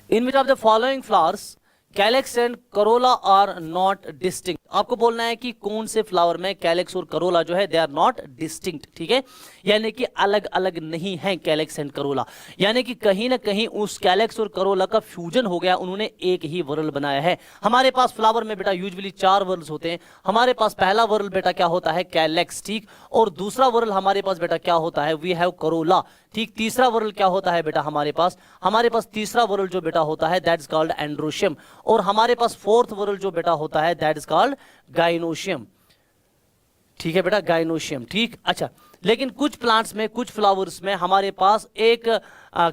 Speaker 1: in which of the following flowers calyx and corolla are not distinct. आपको बोलना है कि कौन से फ्लावर में कैलेक्स और करोला जो है दे आर नॉट डिस्टिंक्ट, ठीक है, यानी कि अलग अलग नहीं है कैलेक्स एंड करोला, यानी कि कहीं ना कहीं उस कैलेक्स और करोला का फ्यूजन हो गया, उन्होंने एक ही वर्ल बनाया है। हमारे पास फ्लावर में बेटा यूजुअली 4 वर्ल्स होते हैं। हमारे पास पहला वर्ल बेटा क्या होता है, कैलेक्स, ठीक, और दूसरा वर्ल हमारे पास बेटा क्या होता है, वी हैव करोला, ठीक। तीसरा वर्ल क्या होता है बेटा हमारे पास तीसरा वर्ल जो बेटा होता है दैट इज कॉल्ड एंड्रोशियम, और हमारे पास फोर्थ वर्ल जो बेटा होता है दैट इज कॉल्ड गाइनोशियम, ठीक है बेटा, गाइनोशियम, ठीक। अच्छा, लेकिन कुछ प्लांट्स में, कुछ फ्लावर्स में हमारे पास एक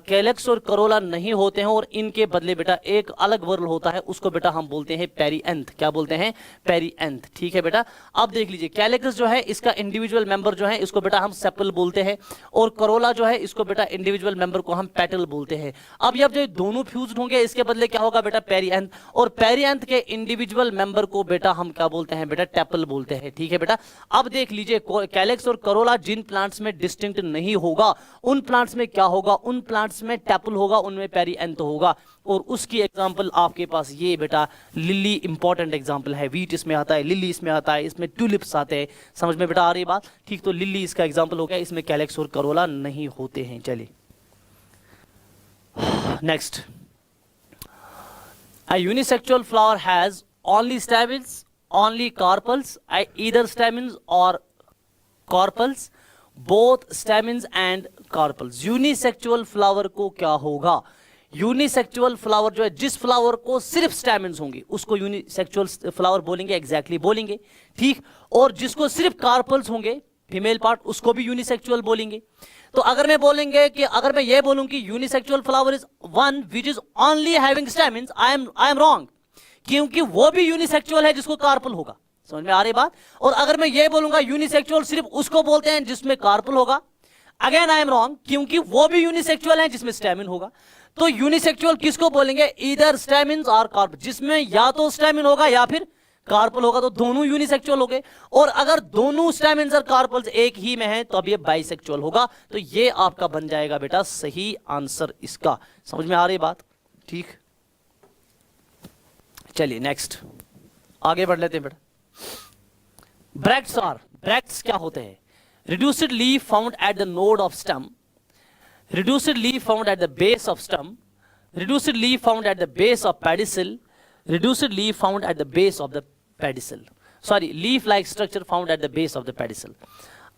Speaker 1: कैलेक्स और करोला नहीं होते हैं और इनके बदले बेटा एक अलग वर्ल होता है, उसको बेटा हम बोलते हैं पेरीएंथ। क्या बोलते हैं, पेरीएंथ, ठीक है बेटा। अब देख लीजिए, कैलेक्स जो है इसका इंडिविजुअल मेंबर जो है इसको बेटा हम सेपल बोलते हैं, और करोला जो है इसको बेटा इंडिविजुअल मेंबर को हम पेटल बोलते हैं। अब जब दोनों फ्यूज होंगे इसके बदले क्या होगा बेटा, पेरीएंथ, और पेरीएंथ के इंडिविजुअल मेंबर को बेटा हम क्या बोलते हैं बेटा, टेपल बोलते हैं, ठीक है बेटा। अब देख लीजिए, कैलेक्स और करोला जिन प्लांट्स में डिस्टिंक्ट नहीं होगा उन प्लांट्स में क्या होगा, उन प्लांट्स में टेपल होगा, उनमें पेरीएंथ होगा, और उसकी एग्जांपल आपके पास ये बेटा लिली इंपॉर्टेंट एग्जांपल है। वीट इसमें आता है, लिली इसमें आता है, इसमें ट्यूलिप्स आते हैं, समझ में बेटा आ रही बात, ठीक। तो लिली इसका एग्जांपल हो गया, इसमें कैलेक्स और करोला नहीं होते हैं। चलिए next, a unisexual flower has only stamens, only carpels, either stamens or carpels, both stamens and carpels. Unisexual flower को क्या होगा, यूनिसेक्सुअल फ्लावर जो है, जिस फ्लावर को सिर्फ स्टेमिन्स होंगे उसको यूनिसेक्सुअल फ्लावर बोलेंगे, एग्जैक्टली बोलेंगे, ठीक। और जिसको सिर्फ कार्पल्स होंगे, फीमेल पार्ट, उसको भी यूनिसेक्सुअल बोलेंगे। तो अगर मैं बोलेंगे कि, अगर मैं ये बोलूं कि unisexual flower is one which is only having stamens, I am wrong, क्योंकि वो भी यूनिसेक्सुअल है जिसको कार्पल होगा, समझ में आ रही बात। और अगर मैं ये बोलूंगा यूनिसेक्सुअल सिर्फ उसको बोलते हैं जिसमें कार्पल होगा, अगेन आई एम रॉन्ग, क्योंकि वो भी यूनिसेक्सुअल है जिसमें स्टेमिन होगा। तो यूनिसेक्सुअल किसको बोलेंगे, ईदर स्टेमिन्स और कार्पल, जिसमें या तो स्टेमिन होगा या फिर कार्पल होगा, तो दोनों यूनिसेक्सुअल हो गए। और अगर दोनों स्टेमिन्स और कार्पल्स एक ही में हैं तो अब ये बाइसेक्सुअल होगा। तो ये आपका बन जाएगा बेटा सही आंसर इसका, समझ में आ रही बात, ठीक। चलिए नेक्स्ट आगे बढ़ लेते हैं बेटा। ब्रैक्ट्स क्या होते हैं, reduced leaf found at the node of stem, reduced leaf found at the base of stem, reduced leaf found at the base of pedicel, reduced leaf found at the base of the pedicel, sorry, leaf like structure found at the base of the pedicel।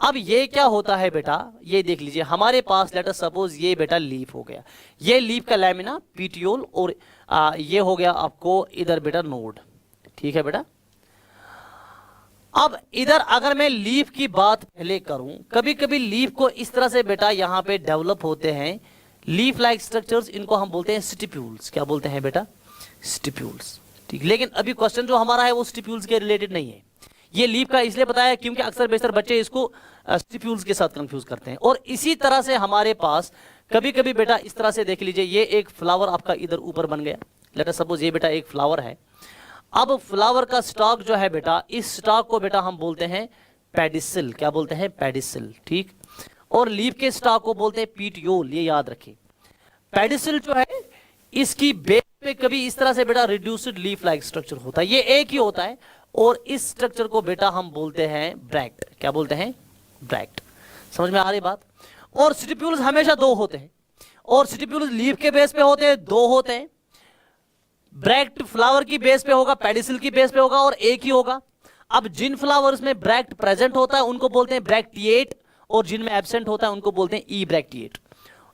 Speaker 1: अब ये क्या होता है बेटा, ये देख लीजिए, हमारे पास लेट अस सपोज ये बेटा लीफ हो गया, ये लीफ का लैमिना, पीटियोल, और ये हो गया आपको इधर बेटा नोड, ठीक है बेटा। अब इधर अगर मैं लीफ की बात पहले करूं, कभी कभी लीफ को इस तरह से बेटा यहां पे डेवलप होते हैं लीफ लाइक स्ट्रक्चर्स, इनको हम बोलते हैं स्टिप्यूल्स। क्या बोलते हैं बेटा, स्टिप्यूल्स, ठीक। लेकिन अभी क्वेश्चन जो हमारा है वो स्टिप्यूल्स के रिलेटेड नहीं है, ये लीफ का इसलिए बताया क्योंकि अक्सर बेशतर बच्चे इसको स्टिप्यूल्स के साथ कंफ्यूज करते हैं। और इसी तरह से हमारे पास कभी कभी बेटा इस तरह से देख लीजिए, ये एक फ्लावर आपका इधर ऊपर बन गया, लेट अस सपोज ये बेटा एक फ्लावर है। अब फ्लावर का स्टॉक जो है बेटा, इस स्टॉक को बेटा हम बोलते हैं पेडिसिल। क्या बोलते हैं, पेडिसिल, ठीक। और लीफ के स्टॉक को बोलते हैं पीटियोल, ये याद रखिए। पेडिसिल जो है इसकी बेस पे कभी इस तरह से बेटा रिड्यूस्ड लीफ लाइक स्ट्रक्चर होता है, ये एक ही होता है, और इस स्ट्रक्चर को बेटा हम बोलते हैं ब्रैक्ट। क्या बोलते हैं, ब्रैक्ट, समझ में आ रही बात। और स्टिप्यूल्स हमेशा दो होते हैं, और स्टिप्यूल्स लीफ के बेस पे होते हैं, दो होते हैं। ब्रैक्ट फ्लावर की बेस पे होगा, पेडिसिल की बेस पे होगा, और एक ही होगा। अब जिन फ्लावर्स में ब्रैक्ट प्रेजेंट होता है उनको बोलते हैं ब्रैक्टिएट, और जिनमें एब्सेंट होता है उनको बोलते हैं ई ब्रैक्टिएट।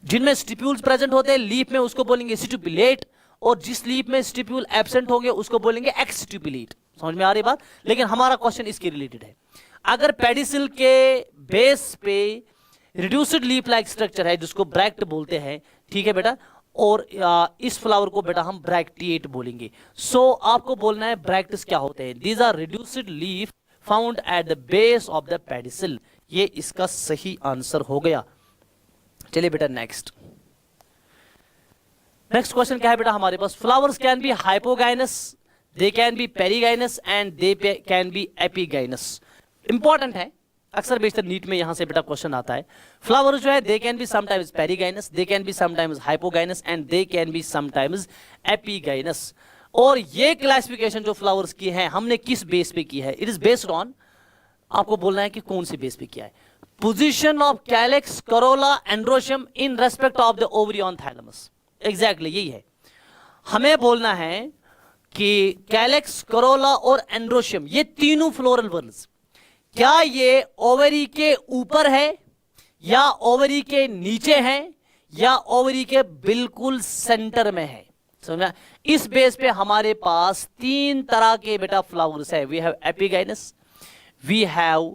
Speaker 1: जिनमें स्टिप्यूल्स प्रेजेंट होते हैं लीफ में उसको बोलेंगे स्टिपुलेट, और जिस लीफ में स्टिप्यूल एब्सेंट होंगे उसको बोलेंगे एक्सटिपुलेट। समझ में आ रही बात। लेकिन हमारा क्वेश्चन इसके रिलेटेड है, अगर पेडिसिल के बेस पे रिड्यूस्ड लीफ लाइक स्ट्रक्चर है जिसको ब्रैक्ट बोलते हैं, ठीक है बेटा, और इस फ्लावर को बेटा हम ब्रैक्टिएट बोलेंगे। सो आपको बोलना है ब्रैक्ट्स क्या होते हैं, these are reduced leaf found at the base of the pedicel. ये इसका सही आंसर हो गया। चलिए बेटा नेक्स्ट क्वेश्चन क्या है बेटा हमारे पास, flowers can be hypogynous, they can be perigynous and they can be epigynous. Important है, अक्सर बेशतर नीट में यहां से बेटा क्वेश्चन आता है। फ्लावर्स जो है दे can be sometimes perigynous, they can be sometimes hypogynous and they can be sometimes epigynous. और ये क्लासिफिकेशन जो फ्लावर्स की है हमने किस बेस पे की है, इट इज बेस्ड ऑन, आपको बोलना है कि कौन सी बेस पे किया है, position of calyx, Corolla, androecium in respect of the ovary on thalamus. Exactly यही है, हमें बोलना है कि कैलेक्स, करोला और एंड्रोशियम ये तीनों फ्लोरल वर्ल्स क्या ये ओवरी के ऊपर है या ओवरी के नीचे है या ओवरी के बिल्कुल सेंटर में है। समझा? इस बेस पे हमारे पास तीन तरह के बेटा फ्लावर्स है, we have epigynous, we have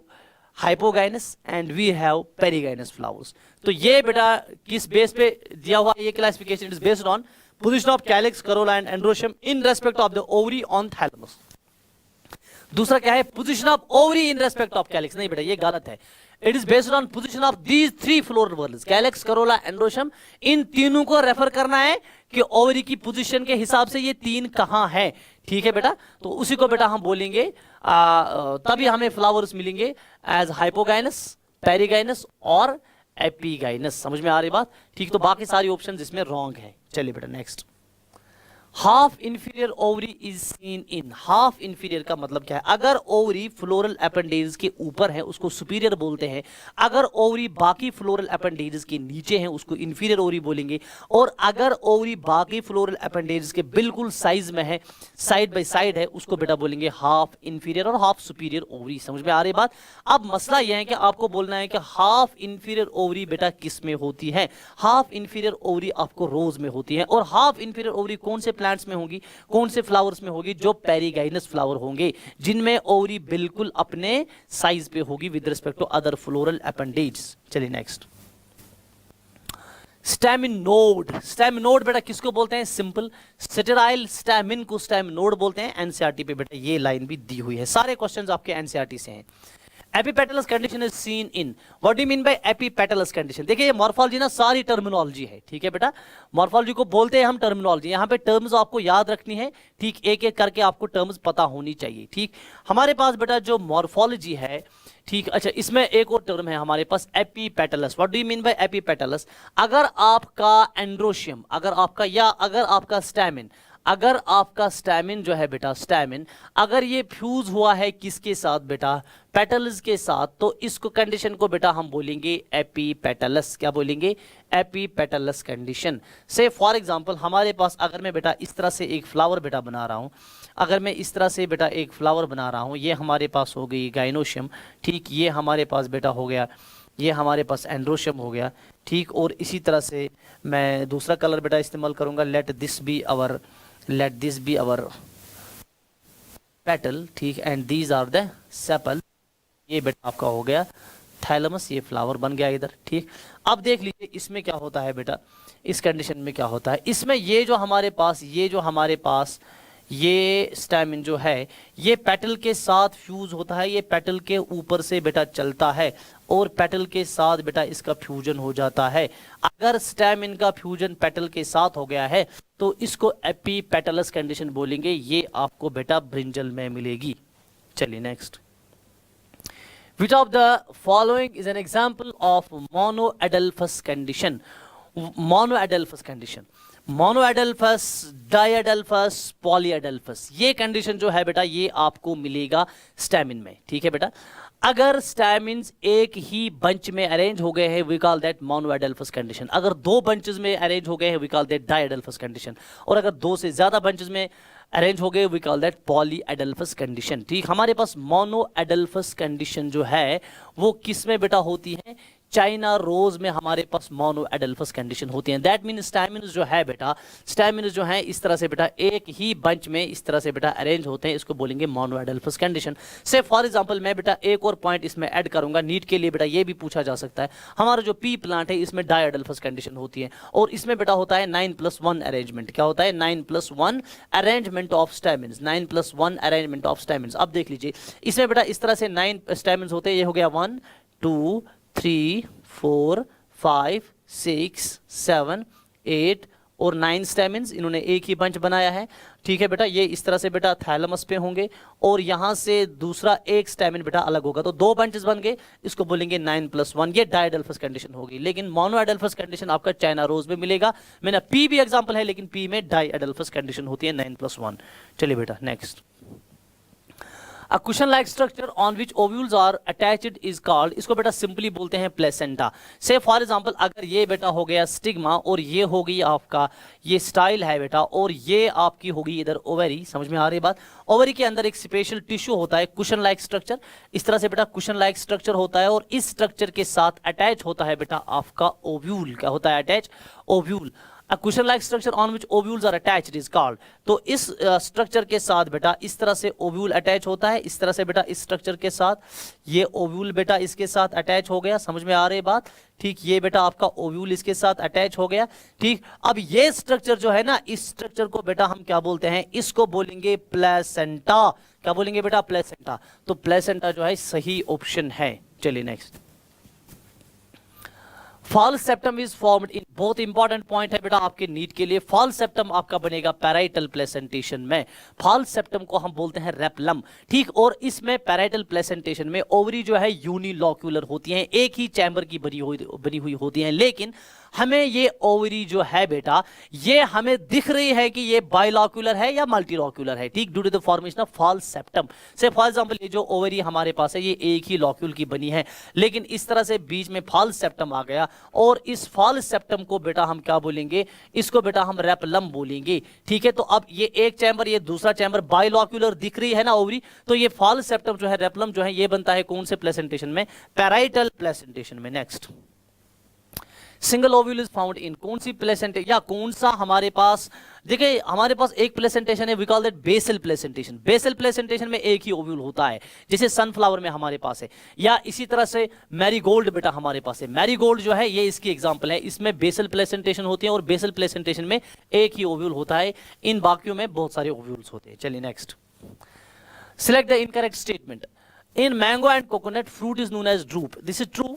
Speaker 1: hypogynous and we have perigynous flowers. तो ये बेटा किस बेस पे दिया हुआ ये classification, it is based on position of calyx, corolla and androecium in respect of the ovary on thalamus. दूसरा क्या है, position of ovary in respect of calyx, नहीं बेटा ये गलत है, it is based on position of these three floral whorls, calyx, corolla, androecium, इन तीनों को रेफर करना है कि ओवरी की पोजीशन के हिसाब से ये तीन कहां है। ठीक है बेटा, तो उसी को बेटा हम बोलेंगे, तभी हमें फ्लावर्स मिलेंगे एज हाइपोगाइनस, पेरिगाइनस और एपिगाइनस। समझ में आ रही बात? ठीक, तो बाकी सारी ऑप्शन इसमें रॉन्ग है। चलिए बेटा next, half inferior ovary is seen in, half inferior का मतलब क्या है, अगर ओवरी फ्लोरल अपेंडेज के ऊपर है उसको सुपीरियर बोलते हैं, अगर ओवरी बाकी फ्लोरल अपेंडेज के नीचे है उसको इंफीरियर ओवरी बोलेंगे, और अगर ओवरी बाकी फ्लोरल अपेंडेज के बिल्कुल साइज में है, साइड बाय साइड है, उसको बेटा बोलेंगे हाफ इंफीरियर और हाफ सुपीरियर ओवरी। समझ में आ रही बात? अब मसला यह है कि आपको बोलना है कि हाफ इंफीरियर ओवरी बेटा किस में होती है, हाफ इंफीरियर ओवरी आपको रोज में होती है, और हाफ इंफीरियर ओवरी कौन से प्लांट्स में होगी, कौन से फ्लावर्स में होगी, जो पेरिगाइनस फ्लावर होंगे जिनमें ओवरी बिल्कुल अपने साइज पे होगी with respect to other floral appendage. चलिए नेक्स्ट, स्टैमिनोड, स्टैमिनोड बेटा किसको बोलते हैं, सिंपल स्टेराइल स्टैमिन को स्टैमिनोड बोलते हैं। एनसीईआरटी पे बेटा ये लाइन भी दी हुई है, सारे क्वेश्चंस आपके एनसीईआरटी से हैं। Epipetalous condition is seen in, what do you mean by epipetalous condition? देखिए ये मॉर्फोलॉजी ना सारी टर्मिनोलॉजी है, ठीक है बेटा, मॉर्फोलॉजी को बोलते हैं हम टर्मिनोलॉजी, यहाँ पे टर्म्स आपको याद रखनी है, ठीक, एक एक करके आपको टर्म्स पता होनी चाहिए। ठीक, हमारे पास बेटा जो मॉर्फोलॉजी है, ठीक, अच्छा इसमें एक और टर्म है हमारे पास epipetalous. What do you mean by epipetalous? अगर आपका एंड्रोशियम, अगर आपका या अगर आपका स्टैमिन, अगर आपका स्टैमिन जो है बेटा, स्टैमिन अगर ये फ्यूज हुआ है किसके साथ बेटा, पेटल्स के साथ, तो इसको कंडीशन को बेटा हम बोलेंगे एपिपेटलस। क्या बोलेंगे? Epipetalous condition. से फॉर एग्जांपल हमारे पास अगर मैं बेटा इस तरह से एक फ्लावर बेटा बना रहा हूं, अगर मैं इस तरह से बेटा एक फ्लावर बना रहा हूं, ये हमारे पास हो गई गाइनोशियम, ठीक, ये हमारे पास बेटा हो गया, ये हमारे पास एंड्रोशियम हो गया, ठीक, और इसी तरह से मैं दूसरा कलर बेटा इस्तेमाल करूंगा, let this be our petal, ठीक, and these are the sepal, ये बेटा आपका हो गया थैलेमस, ये फ्लावर बन गया इधर। ठीक, अब देख लीजिए इसमें क्या होता है बेटा, इस कंडीशन में क्या होता है, इसमें ये जो हमारे पास ये स्टैमिन जो है ये पेटल के साथ फ्यूज होता है, ये पेटल के ऊपर से बेटा चलता है और पेटल के साथ बेटा इसका फ्यूजन हो जाता है। अगर स्टैमिन का फ्यूजन पेटल के साथ हो गया है तो इसको एपिपेटलस कंडीशन बोलेंगे, ये आपको बेटा ब्रिंजल में मिलेगी। चलिए next, which of the following is an example of monoadelphous condition? monoadelphous condition, monoadelphous, diadelphous, polyadelphous, ये कंडीशन जो है बेटा ये आपको मिलेगा स्टैमिन में। ठीक है बेटा, अगर स्टैमिन्स एक ही बंच में अरेंज हो गए हैं वी कॉल दैट मोनोएडल्फस कंडीशन, अगर दो बंचेस में अरेंज हो गए हैं वी कॉल दैट डाइएडल्फस कंडीशन, और अगर दो से ज्यादा बंचेस में अरेंज हो गए we call that polyadelphous condition. ठीक, हमारे पास मोनोएडल्फस कंडीशन जो है वो किस में बेटा होती है, चाइना रोज में हमारे पास मोनोएडल्फस कंडीशन होती है। दैट मीन स्टैमिन्स जो है बेटा, स्टैमिन्स जो है इस तरह से बेटा एक ही बंच में इस तरह से बेटा अरेंज होते हैं, इसको बोलेंगे मोनोएडल्फस कंडीशन। से फॉर एग्जांपल मैं बेटा एक और पॉइंट इसमें ऐड करूंगा, नीट के लिए बेटा ये भी पूछा जा सकता है, हमारा जो पी प्लांट है इसमें डाइएडल्फस कंडीशन होती है और इसमें बेटा होता है 9+1 अरेंजमेंट। क्या होता है? 9+1 अरेंजमेंट ऑफ स्टैमिन्स, 9+1 अरेंजमेंट ऑफ स्टैमिन्स। अब देख लीजिए इसमें बेटा इस तरह से 9 स्टैमिन्स होते हैं, ये हो गया 1 2 3 4 5 6 7 8 और 9 स्टेमिन्स, इन्होंने एक ही बंच बनाया है। ठीक है बेटा, ये इस तरह से बेटा थैलेमस पे होंगे और यहां से दूसरा एक स्टेमिन बेटा अलग होगा, तो 2 बंचेस बन गए, इसको बोलेंगे 9+1। ये डायडेल्फस कंडीशन होगी। लेकिन मोनोएडेल्फस कंडीशन आपका चाइना रोज में मिलेगा। मैंने पी भी एग्जांपल है, लेकिन पी में डायडेल्फस कंडीशन होती है 9+1। चलिए बेटा next. A cushion-like structure on which ovules are attached is called, इसको बेटा सिंपली बोलते हैं प्लेसेंटा। से फॉर एग्जांपल अगर ये बेटा हो गया स्टिग्मा और ये हो गई आपका ये स्टाइल है बेटा, और ये आपकी होगी इधर ओवरी। समझ में आ रही बात? ओवरी के अंदर एक स्पेशल टिश्यू होता है कुशन लाइक स्ट्रक्चर, इस तरह से बेटा कुशन लाइक स्ट्रक्चर होता है, और इस स्ट्रक्चर के साथ अटैच होता है बेटा आपका ओव्यूल। क्या होता है? Attach ovule. A cushion-like structure on which ovules are attached is called, तो इस स्ट्रक्चर के साथ बेटा इस तरह से ओव्यूल अटैच होता है, इस तरह से बेटा इस स्ट्रक्चर के साथ ये ओव्यूल बेटा इसके साथ अटैच हो गया। समझ में आ रही बात? ठीक, ये बेटा आपका ओव्यूल इसके साथ अटैच हो गया। ठीक, अब ये स्ट्रक्चर जो है ना, इस स्ट्रक्चर को बेटा हम क्या बोलते हैं? इसको बोलेंगे प्लेसेंटा। क्या बोलेंगे बेटा? प्लेसेंटा। तो प्लेसेंटा जो है सही ऑप्शन है। चलिए next. False septum is formed in, बहुत इंपॉर्टेंट पॉइंट है बेटा आपके नीट के लिए। फॉल्स सेप्टम आपका बनेगा पैराइटल प्लेसेंटेशन में। फॉल्स सेप्टम को हम बोलते हैं रेपलम। ठीक, और इसमें पैराइटल प्लेसेंटेशन में ओवरी जो है यूनिलॉक्यूलर होती हैं, एक ही चैम्बर की बनी हुई होती हैं, लेकिन हमें ये ओवरी जो है बेटा ये हमें दिख रही है कि ये बाइलॉक्यूलर है या मल्टीलॉक्यूलर है। ठीक, due to the formation of false septum. Say for example ये जो ओवरी हमारे पास है ये एक ही लॉक्यूल की बनी है, लेकिन इस तरह से बीच में फॉल्स सेप्टम आ गया, और इस फॉल्स सेप्टम को बेटा हम क्या बोलेंगे? इसको बेटा हम रेपलम बोलेंगे। ठीक है, तो अब ये एक चैम्बर ये दूसरा चैम्बर बाइलॉक्यूलर दिख रही है ना ओवरी, तो ये फॉल्स सेप्टम जो है रेपलम जो है ये बनता है कौन से प्लेसेंटेशन में? पैराइटल प्लेसेंटेशन में। Next. Single ovule is found इन, कौन सी प्लेसेंटेशन या कौन सा हमारे पास? देखिए हमारे पास एक प्लेसेंटेशन है, we call that basal placentation. Basal placentation में एक ही ओव्यूल होता है, जैसे सनफ्लावर में हमारे पास है, या इसी तरह से मैरीगोल्ड बेटा हमारे पास है। मैरीगोल्ड जो है ये इसकी एग्जांपल है, इसमें बेसल प्लेसेंटेशन होती है और बेसल प्लेसेंटेशन में एक ही ओव्यूल होता है। इन बाकियों में बहुत सारे ओव्यूल्स होते हैं। चलिए next. Select the incorrect statement. In mango and coconut fruit is known as drupe. This is true.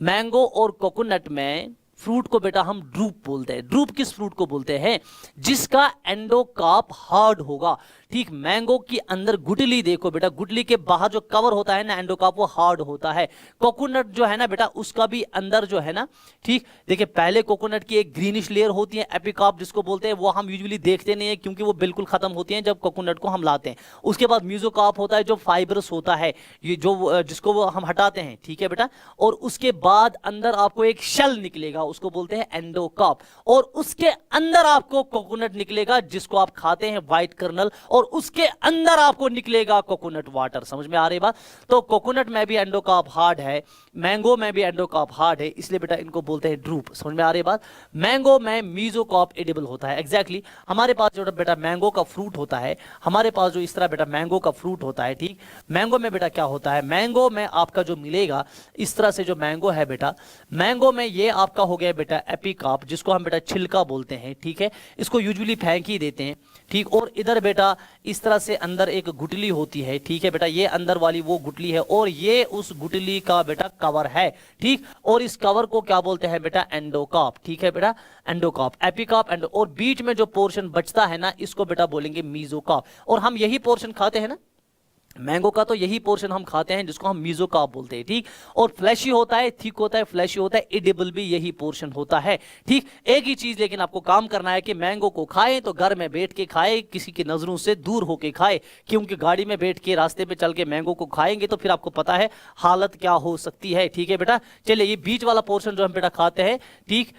Speaker 1: Mango और कोकोनट में फ्रूट को बेटा हम ड्रूप बोलते हैं। ड्रूप किस फ्रूट को बोलते हैं? जिसका एंडोकार्प हार्ड होगा। ठीक, मैंगो की अंदर गुटली देखो बेटा, गुटली के बाहर जो कवर होता है ना एंडोकार्प, वो हार्ड होता है। कोकोनट जो है ना बेटा उसका भी अंदर जो है ना, ठीक देखिए पहले कोकोनट की एक ग्रीनिश लेयर होती है एपिकार्प जिसको बोलते हैं, वो हम यूजुअली देखते नहीं है क्योंकि वो बिल्कुल खत्म होती है जब कोकोनट को हम लाते हैं। उसके बाद म्यूजोकार्प होता है जो फाइब्रस होता है, ये जो जिसको वो हम हटाते हैं। ठीक है बेटा, और उसके बाद अंदर आपको एक शेल निकलेगा, उसको बोलते हैं एंडोकार्प, और उसके अंदर आपको कोकोनट निकलेगा जिसको आप खाते हैं, व्हाइट कर्नल, और उसके अंदर आपको निकलेगा कोकोनट वाटर। समझ में आ रही बात? तो कोकोनट में भी एंडोकार्प हार्ड है, मैंगो में भी एंडोकार्प हार्ड है, इसलिए बेटा इनको बोलते हैं ड्रूप। समझ में आ रही बात? मैंगो में मीजोकार्प एडिबल होता है। एग्जैक्टली हमारे पास जो बेटा मैंगो का फ्रूट होता है, हमारे पास जो इस तरह बेटा मैंगो का फ्रूट होता है, ठीक, मैंगो में बेटा क्या होता है? मैंगो में आपका जो मिलेगा इस तरह से जो मैंगो है बेटा, मैंगो में ये आपका हो गया बेटा एपिकार्प, जिसको हम बेटा छिलका बोलते हैं। ठीक है, इसको यूजुअली फेंक ही देते हैं। ठीक, और इधर बेटा इस तरह से अंदर एक गुटली होती है। ठीक है बेटा, ये अंदर वाली वो गुटली है और ये उस गुटली का बेटा कवर है। ठीक, और इस कवर को क्या बोलते हैं बेटा? एंडोकार्प। ठीक है बेटा, एंडोकार्प, एपिकार्प, एंड और बीच में जो पोर्शन बचता है ना इसको बेटा बोलेंगे मीजोकार्प। और हम यही पोर्शन खाते हैं ना मैंगो का, तो यही पोर्शन हम खाते हैं जिसको हम मीजोकार्प बोलते हैं। ठीक, और फ्लैशी होता है, थिक होता है, फ्लैशी होता है, एडिबल भी यही पोर्शन होता है। ठीक, एक ही चीज लेकिन आपको काम करना है कि मैंगो को खाएं तो घर में बैठ के खाएं, किसी की नजरों से दूर होके खाएं, क्योंकि गाड़ी में बैठ के रास्ते पे चल के मैंगो को खाएंगे तो फिर आपको पता है हालत क्या हो सकती है। ठीक है बेटा, चलिए ये बीच वाला पोर्शन जो हम बेटा खाते हैं, ठीक,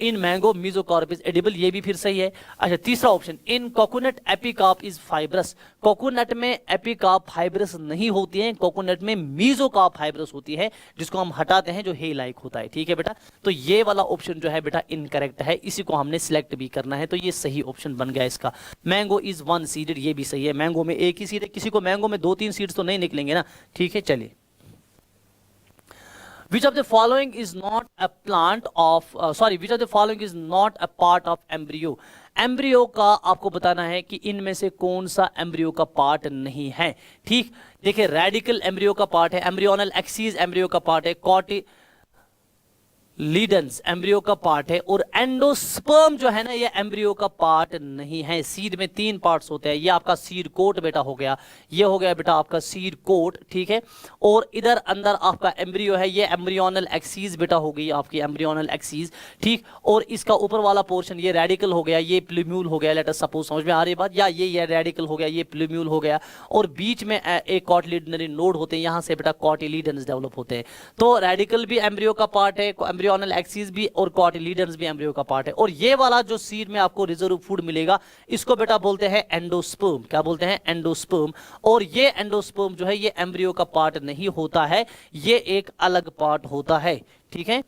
Speaker 1: in mango mesocarp is edible, ये भी फिर सही है। अच्छा, तीसरा option, in coconut epicarp is fibrous. Coconut में एपिकार्प फाइब्रस नहीं होती है, कोकोनट में मीजोकार्प फाइब्रस होती है जिसको हम हटाते हैं, जो हे लाइक होता है। ठीक है बेटा, तो ये वाला ऑप्शन जो है बेटा इनकरेक्ट है, इसी को हमने सिलेक्ट भी करना है, तो ये सही ऑप्शन बन गया इसका। मैंगो इज वन सीडेड, ये भी सही है, मैंगो में एक ही सीड है, किसी को मैंगो में 2-3 सीड्स तो नहीं निकलेंगे ना। ठीक है, चलिए। Which of the following is not a plant of which of the following is not a part of embryo? Embryo का आपको बताना है कि इनमें से कौन सा एम्ब्रियो का पार्ट नहीं है। ठीक, देखिए रेडिकल एम्ब्रियो का पार्ट है, एम्ब्रियोनल एक्सिस एम्ब्रियो का पार्ट है, लीडेंस एम्ब्रियो का पार्ट है, और एंडोस्पर्म जो है ना ये एम्ब्रियो का पार्ट नहीं है। सीड में 3 पार्ट्स होते हैं। ये आपका सीड कोट बेटा हो गया, ये हो गया बेटा आपका सीड कोट, ठीक है। और इधर अंदर आपका एम्ब्रियो है, ये एम्ब्रियोनल एक्सीज बेटा हो गई आपकी एम्ब्रियोनल एक्सीज, ठीक। और इसका ऊपर वाला पोर्शन ये रेडिकल हो गया, ये प्लूम्यूल हो गया, लेट अस सपोज, समझ में आ रही बात, या ये रेडिकल हो गया, ये प्लूम्यूल हो गया, और बीच में एक कॉटिलिडनरी नोड होते हैं, यहां से बेटा कॉटिलिडन्स डेवलप होते हैं। तो रेडिकल भी एम्ब्रियो का पार्ट है, एम्ब्रियोनल एक्सिस भी, और कॉटिलिडन्स भी एम्ब्रियो का पार्ट है। और ये वाला जो सीड में आपको रिजर्व फूड मिलेगा इसको बेटा बोलते हैं एंडोस्पर्म। क्या बोलते हैं? एंडोस्पर्म। और ये एंडोस्पर्म जो है ये एम्ब्रियो का पार्ट नहीं होता है, ये एक अलग पार्ट होता है, ठीक है।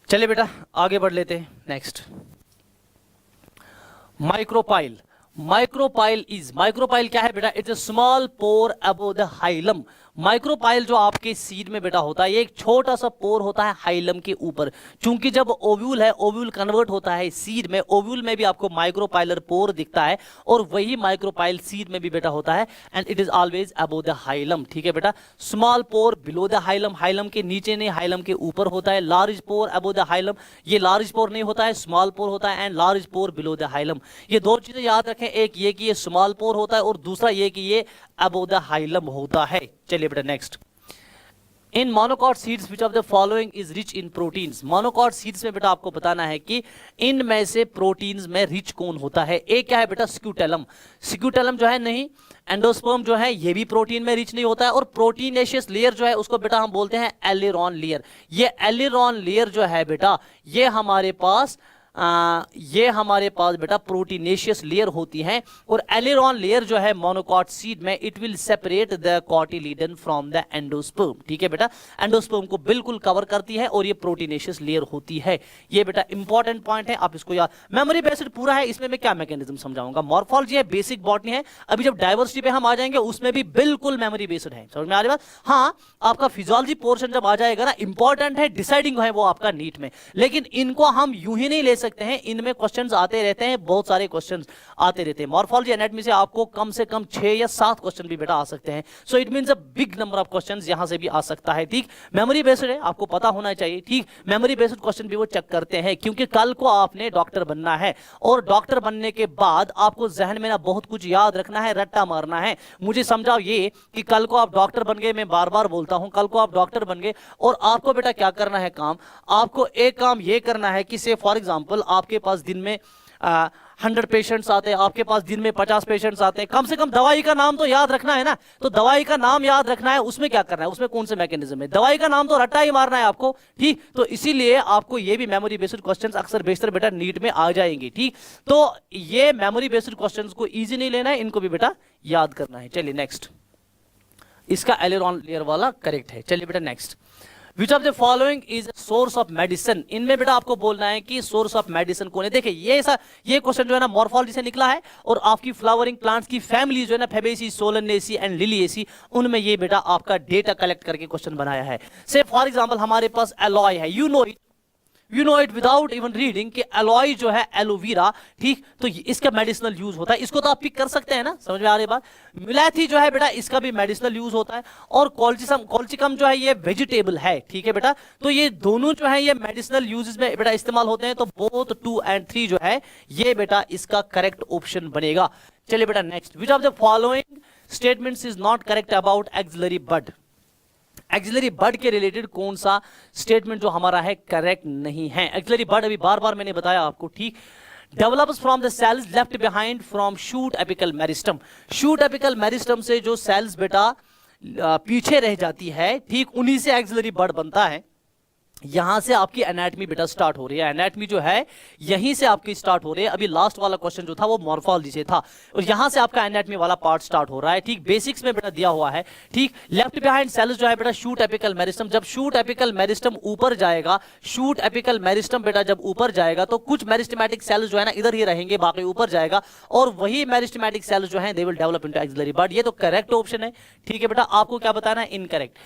Speaker 1: चलिए बेटा आगे बढ़ लेते हैं। Next, micropyle. माइक्रोपाइल क्या है बेटा? It's a small pore above the hilum. Micropyle जो आपके सीड में बेटा होता है ये एक छोटा सा पोर होता है हाइलम के ऊपर। चूंकि जब ओव्यूल है, ओव्यूल कन्वर्ट होता है सीड में, ओव्यूल में भी आपको माइक्रोपाइलर पोर दिखता है, और वही माइक्रोपाइल सीड में भी बेटा होता है, and it is always above the hilum, ठीक है बेटा। Small pore below the hilum, hilum के नीचे नहीं, हाइलम के ऊपर होता है। Large pore above the hilum, ये लार्ज पोर नहीं होता है, स्मॉल पोर होता है, and large pore below the hilum. ये दो चीजें याद रखें, एक ये कि ये स्मॉल पोर होता है, और दूसरा ये कि ये अबव द हाइलम होता है। चलिए बेटा next, in monocot seeds which of the following is rich in proteins. Monocot seeds में बेटा आपको बताना है कि इनमें से प्रोटीन्स में रिच कौन होता है। एक क्या है बेटा? स्क्यूटेलम। स्क्यूटेलम जो है नहीं, एंडोस्पर्म जो है ये भी प्रोटीन में रिच नहीं होता है, और प्रोटीनेशियस लेयर जो है उसको बेटा हम बोलते हैं एलिरॉन लेयर। ये एलिरॉन लेयर जो है बेटा ये हमारे पास बेटा प्रोटीनेशियस लेयर होती है, और एलिरॉन लेयर जो है मोनोकॉट सीड में it will separate the cotyledon from the endosperm, ठीक है बेटा। एंडोस्पर्म को बिल्कुल कवर करती है, और ये प्रोटीनेशियस लेयर होती है। ये बेटा इंपॉर्टेंट पॉइंट है, आप इसको याद। मेमोरी बेस्ड पूरा है, इसमें मैं क्या मैकेनिज्म समझाऊंगा। मॉर्फोलॉजी है, बेसिक बॉटनी है, अभी जब डायवर्सिटी पे हम आ जाएंगे उसमें भी बिल्कुल मेमोरी बेस्ड है। समझ में आ रही बात? हाँ, आपका फिजियोलॉजी पोर्शन जब आ जाएगा ना, इंपॉर्टेंट है, डिसाइडिंग है वो आपका नीट में, लेकिन इनको हम यूं ही नहीं ले सकते हैं, इनमें क्वेश्चंस आते रहते हैं, बहुत सारे क्वेश्चंस आते रहते हैं। मॉर्फोलॉजी एनाटॉमी से आपको कम से कम 6 या 7 क्वेश्चन भी बेटा आ सकते हैं। So it means a big number of questions यहां से भी आ सकता है, ठीक। मेमोरी बेस्ड है, आपको पता होना चाहिए, ठीक। मेमोरी बेस्ड क्वेश्चन भी वो चेक करते हैं, क्योंकि कल को आपने डॉक्टर बनना है, और डॉक्टर बनने के बाद आपको जहन में ना बहुत कुछ याद रखना है, रट्टा मारना है। मुझे समझाओ ये कि कल को आप डॉक्टर बन गए, मैं बार बार बोलता हूं, कल को आप डॉक्टर बन गए और आपको बेटा क्या करना है काम, आपको एक काम ये करना है कि से फॉर एग्जांपल आपके पास दिन में 100 पेशेंट्स आते हैं, आपके पास दिन में 50 पेशेंट्स आते हैं, कम से कम दवाई का नाम तो याद रखना है ना। तो दवाई का नाम याद रखना है, उसमें क्या करना है, उसमें कौन से मैकेनिज्म है, दवाई का नाम तो रट्टा ही मारना है आपको, ठीक। तो इसीलिए आपको ये भी मेमोरी बेस्ड क्वेश्चंस अक्सर बेशतर बेटा नीट में आ जाएंगे, ठीक। तो ये मेमोरी बेस्ड क्वेश्चंस को इजी नहीं लेना है, इनको भी बेटा याद करना है। चलिए नेक्स्ट, इसका एलिरॉन लेयर वाला करेक्ट है। चलिए बेटा next, which of the following is source of medicine. इनमें बेटा आपको बोलना है कि सोर्स ऑफ मेडिसिन कौन है। देखिए ये क्वेश्चन जो है ना मॉर्फोलॉजी से निकला है, और आपकी फ्लावरिंग प्लांट्स की फैमिली जो है ना फेबेसी, सोलनेसी एंड लिलिएसी, उनमें ये बेटा आपका डेटा कलेक्ट करके क्वेश्चन बनाया है। से फॉर एग्जांपल हमारे पास एलॉय है, you know it without even reading कि एलॉय जो है एलोवेरा, ठीक। तो इसका मेडिसिनल यूज होता है, इसको तो आप पिक कर सकते हैं ना, समझ में आ रही बात। मिलाथी जो है बेटा इसका भी मेडिसिनल यूज होता है, और कॉल्चिकम जो है ये वेजिटेबल है, ठीक है बेटा। तो ये दोनों जो है ये मेडिसिनल यूजेस में बेटा इस्तेमाल होते हैं। तो बोथ 2 और 3 जो है ये बेटा इसका करेक्ट ऑप्शन बनेगा। चलिए बेटा next, which of the following statements is not correct about axillary bud. Axillary bud के रिलेटेड कौन सा स्टेटमेंट जो हमारा है करेक्ट नहीं है। एक्सिलरी बड अभी बार बार मैंने बताया आपको, ठीक। Develops from the cells left behind from shoot apical meristem. Shoot apical meristem से जो सेल्स बेटा पीछे रह जाती है, ठीक, उन्हीं से एक्सिलरी बड बनता है। यहां से आपकी एनाटॉमी बेटा स्टार्ट हो रही है, एनाटॉमी जो है यहीं से आपकी स्टार्ट हो रही है। अभी लास्ट वाला क्वेश्चन जो था वो मॉर्फोलॉजी से था, और यहां से आपका एनाटॉमी वाला पार्ट स्टार्ट हो रहा है, ठीक। बेसिक्स में बेटा दिया हुआ है, ठीक। लेफ्ट बिहाइंड सेल्स जो है बेटा शूट एपिकल मेरिस्टम। जब शूट एपिकल मेरिस्टम ऊपर जाएगा, शूट एपिकल मेरिस्टम बेटा जब ऊपर जाएगा तो कुछ मेरिस्टेमेटिक सेल्स जो है ना इधर ही रहेंगे, बाकी ऊपर जाएगा, और वही मेरिस्टेमेटिक सेल्स जो है they will develop into axillary bud. ये तो करेक्ट ऑप्शन है, ठीक है बेटा। आपको क्या बताना है, incorrect.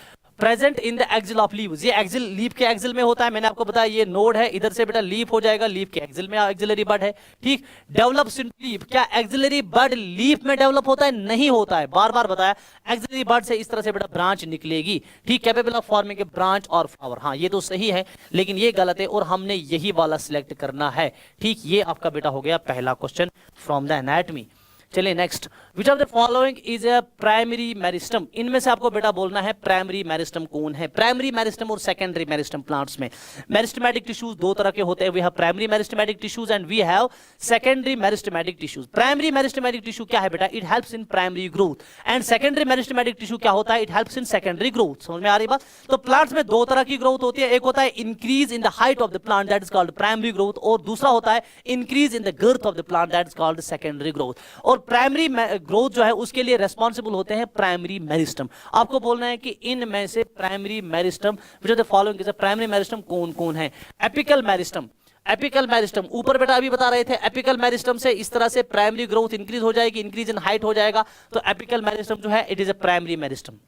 Speaker 1: Present in the axil of leaves, ये एक्सिल लीफ के एक्सिल में होता है, मैंने आपको बताया ये नोड है, इधर से बेटा लीफ हो जाएगा, लीफ के एक्सिल में एक्सिलरी बड है, ठीक। डेवलप्स इन लीफ, क्या एक्सिलरी बड लीफ में डेवलप होता है? नहीं होता है, बार बार बताया, एक्सिलरी बड से इस तरह से बेटा ब्रांच निकलेगी, ठीक, capable of forming a branch और फ्लावर। हाँ ये तो सही है, लेकिन ये गलत है और हमने यही वाला सिलेक्ट करना है, ठीक। ये आपका बेटा हो गया पहला क्वेश्चन फ्रॉम द एनाटमी। चलिए next, which of the following is a primary meristem, इनमें से आपको बेटा बोलना है प्राइमरी मेरिस्टम कौन है। प्राइमरी मेरिस्टम और सेकेंडरी मेरिस्टम प्लांट्स में मेरिस्टमेटिक टिश्यूज दो तरह के होते हैं, we have primary meristematic tissues and we have secondary meristematic tissues. Primary meristematic tissue क्या है बेटा? It helps in primary growth, and secondary meristematic tissue क्या होता है? It helps in secondary growth. समझ में आ रही बात? तो प्लांट्स में दो तरह की ग्रोथ होती है, एक होता है increase in the height of the plant, that is called primary growth, और दूसरा होता है increase in the girth of the plant, that is called secondary growth. और प्राइमरी ग्रोथ जो है उसके लिए रेस्पॉन्सिबल होते हैं प्राइमरी मेरिस्टम। आपको बोलना है कि इनमें से primary meristem which of the following primary meristem कौन कौन है। एपिकल मेरिस्टम, एपिकल मेरिस्टम ऊपर बेटा अभी बता रहे थे, एपिकल मेरिस्टम से इस तरह से प्राइमरी ग्रोथ इंक्रीज हो जाएगी, इंक्रीज इन हाइट हो जाएगा, तो एपिकल मेरिस्टम जो है it is a primary meristem.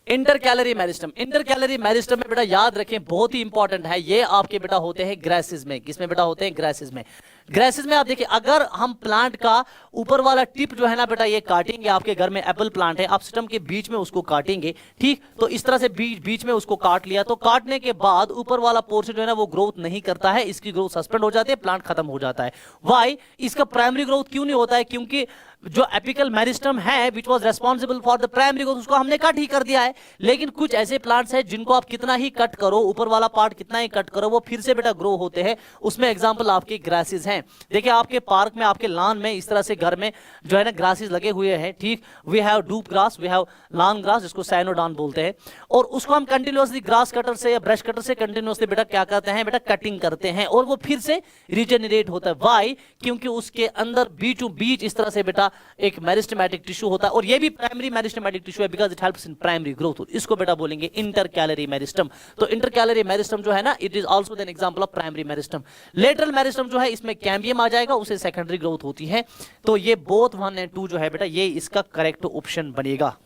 Speaker 1: Intercalary meristem, intercalary meristem में बेटा याद रखें बहुत ही इंपॉर्टेंट है, ये आपके बेटा होते हैं ग्रासेस में। किसमें बेटा होते हैं? ग्रासेस में। ग्रासेस में आप देखिए, अगर हम प्लांट का ऊपर वाला टिप जो है ना बेटा ये काटेंगे, आपके घर में एप्पल प्लांट है, आप स्टम के बीच में उसको काटेंगे, ठीक, तो इस तरह से बीच में उसको काट लिया, तो काटने के बाद ऊपर वाला पोर्शन जो है ना वो ग्रोथ नहीं करता है, इसकी ग्रोथ सस्पेंड हो जाती है, प्लांट खत्म हो जाता है। वाई? इसका प्राइमरी ग्रोथ क्यों नहीं होता है? क्योंकि जो एपिकल मेरिस्टम है which was responsible for the primary growth, उसको हमने कट ही कर दिया है। लेकिन कुछ ऐसे प्लांट्स हैं जिनको आप कितना ही कट करो, ऊपर वाला पार्ट कितना ही कट करो, वो फिर से बेटा ग्रो होते हैं। उसमें एग्जांपल आपके ग्रासेस हैं। देखिए आपके पार्क में, आपके लॉन में इस तरह से घर में जो है ना ग्रासेस लगे हुए हैं, ठीक, we have doob grass, we have lawn grass, जिसको साइनोडॉन बोलते हैं, और उसको हम कंटिन्यूअसली ग्रास कटर से या ब्रश कटर से कंटिन्यूअसली बेटा क्या करते हैं? बेटा कटिंग करते हैं, और वो फिर से रिजेनरेट होता है। वाई? क्योंकि उसके अंदर बीचों बीच इस तरह से बेटा एक मेरिस्टमेटिक टिश्यू होता है, और ये भी प्राइमरी मेरिस्टमेटिक टिश्यू है because it helps in primary growth. इसको बेटा बोलेंगे इंटरकैलरी मेरिस्टम। तो इंटरकैलरी मेरिस्टम जो है ना it is also an example of primary meristem. Lateral meristem जो है इसमें कैम्बियम आ जाएगा, उसे सेकेंडरी ग्रोथ होती है। तो ये बोथ 1 एंड 2 जो है बेटा ये इसका करेक्ट ऑप्शन बनेगा,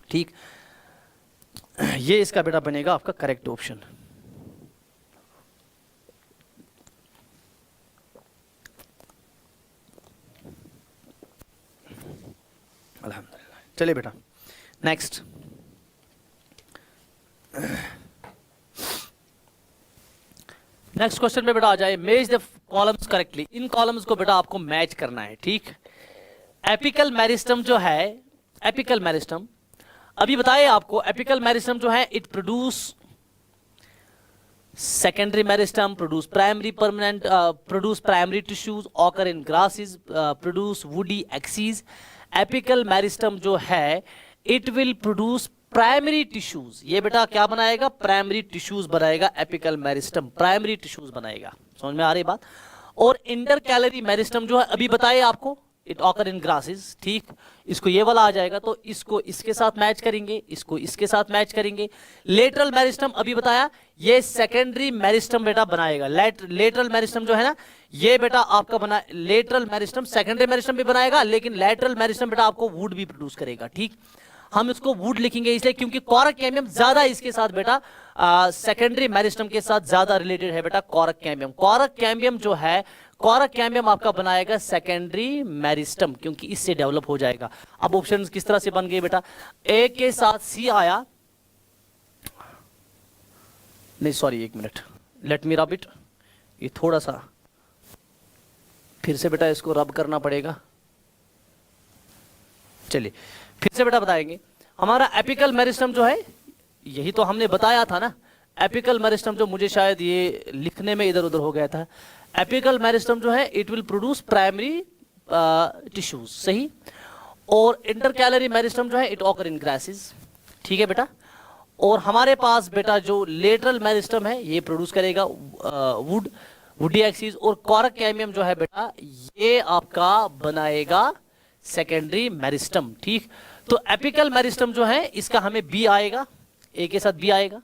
Speaker 1: ठीक, ये इसका बेटा बनेगा आपका करेक्ट ऑप्शन। अल्हम्दुलिल्लाह। चलिए बेटा नेक्स्ट, नेक्स्ट क्वेश्चन में बेटा आ जाए, match the columns correctly. In columns को बेटा आपको मैच करना है, ठीक। एपिकल मेरिस्टम जो है, एपिकल मेरिस्टम अभी बताए आपको, एपिकल मेरिस्टम जो है it produce secondary meristem, produce primary permanent, produce primary tissues, occur in grasses, produce woody axes. Apical meristem जो है it will produce primary tissues. ये बेटा क्या बनाएगा? प्राइमरी टिश्यूज बनाएगा। एपिकल मेरिस्टम प्राइमरी टिश्यूज बनाएगा। समझ में आ रही बात? और इंटरकैलरी मेरिस्टम जो है अभी बताए आपको, इट ऑकर इन ग्रासेस, ठीक, इसको ये वाला आ जाएगा, तो इसको इसके साथ मैच करेंगे, इसको इसके साथ मैच करेंगे। लेटरल मेरिस्टम अभी बताया, ये सेकेंडरी मेरिस्टम बेटा बनाएगा। लेटरल मेरिस्टम जो है ना ये बेटा आपका बना, लेटरल मेरिस्टम सेकेंडरी मेरिस्टम भी बनाएगा, लेकिन लेटरल मेरिस्टम बेटा आपको वुड भी प्रोड्यूस करेगा, ठीक। हम इसको वुड लिखेंगे इसलिए क्योंकि कॉरक कैम्बियम ज्यादा इसके साथ बेटा सेकेंडरी मेरिस्टम के साथ ज्यादा रिलेटेड है बेटा कॉरक कैम्बियम। कॉरक कैम्बियम जो है, कॉरक कैम्बियम आपका बनाएगा सेकेंडरी मेरिस्टम, क्योंकि इससे डेवलप हो जाएगा। अब ऑप्शंस किस तरह से बन गए बेटा? ए के साथ सी आया, नहीं सॉरी एक minute, let me rub it, ये थोड़ा सा फिर से बेटा इसको रब करना पड़ेगा। चलिए फिर से बेटा बताएंगे, हमारा एपिकल मेरिस्टम जो है, यही तो हमने बताया था ना, एपिकल मेरिस्टम जो, मुझे शायद ये लिखने में इधर उधर हो गया था। एपिकल मेरिस्टम जो है it will produce primary tissues, सही। और इंटरकैलरी मेरिस्टम जो है इट ऑकर इन ग्रासेस, ठीक है बेटा। और हमारे पास बेटा जो लेटरल मेरिस्टम है ये प्रोड्यूस करेगा वुडी एक्सिस, और कॉरक कैम्बियम जो है बेटा ये आपका बनाएगा सेकेंडरी मेरिस्टम, ठीक। तो एपिकल मेरिस्टम जो है इसका हमें बी आएगा, ए के साथ बी आएगा।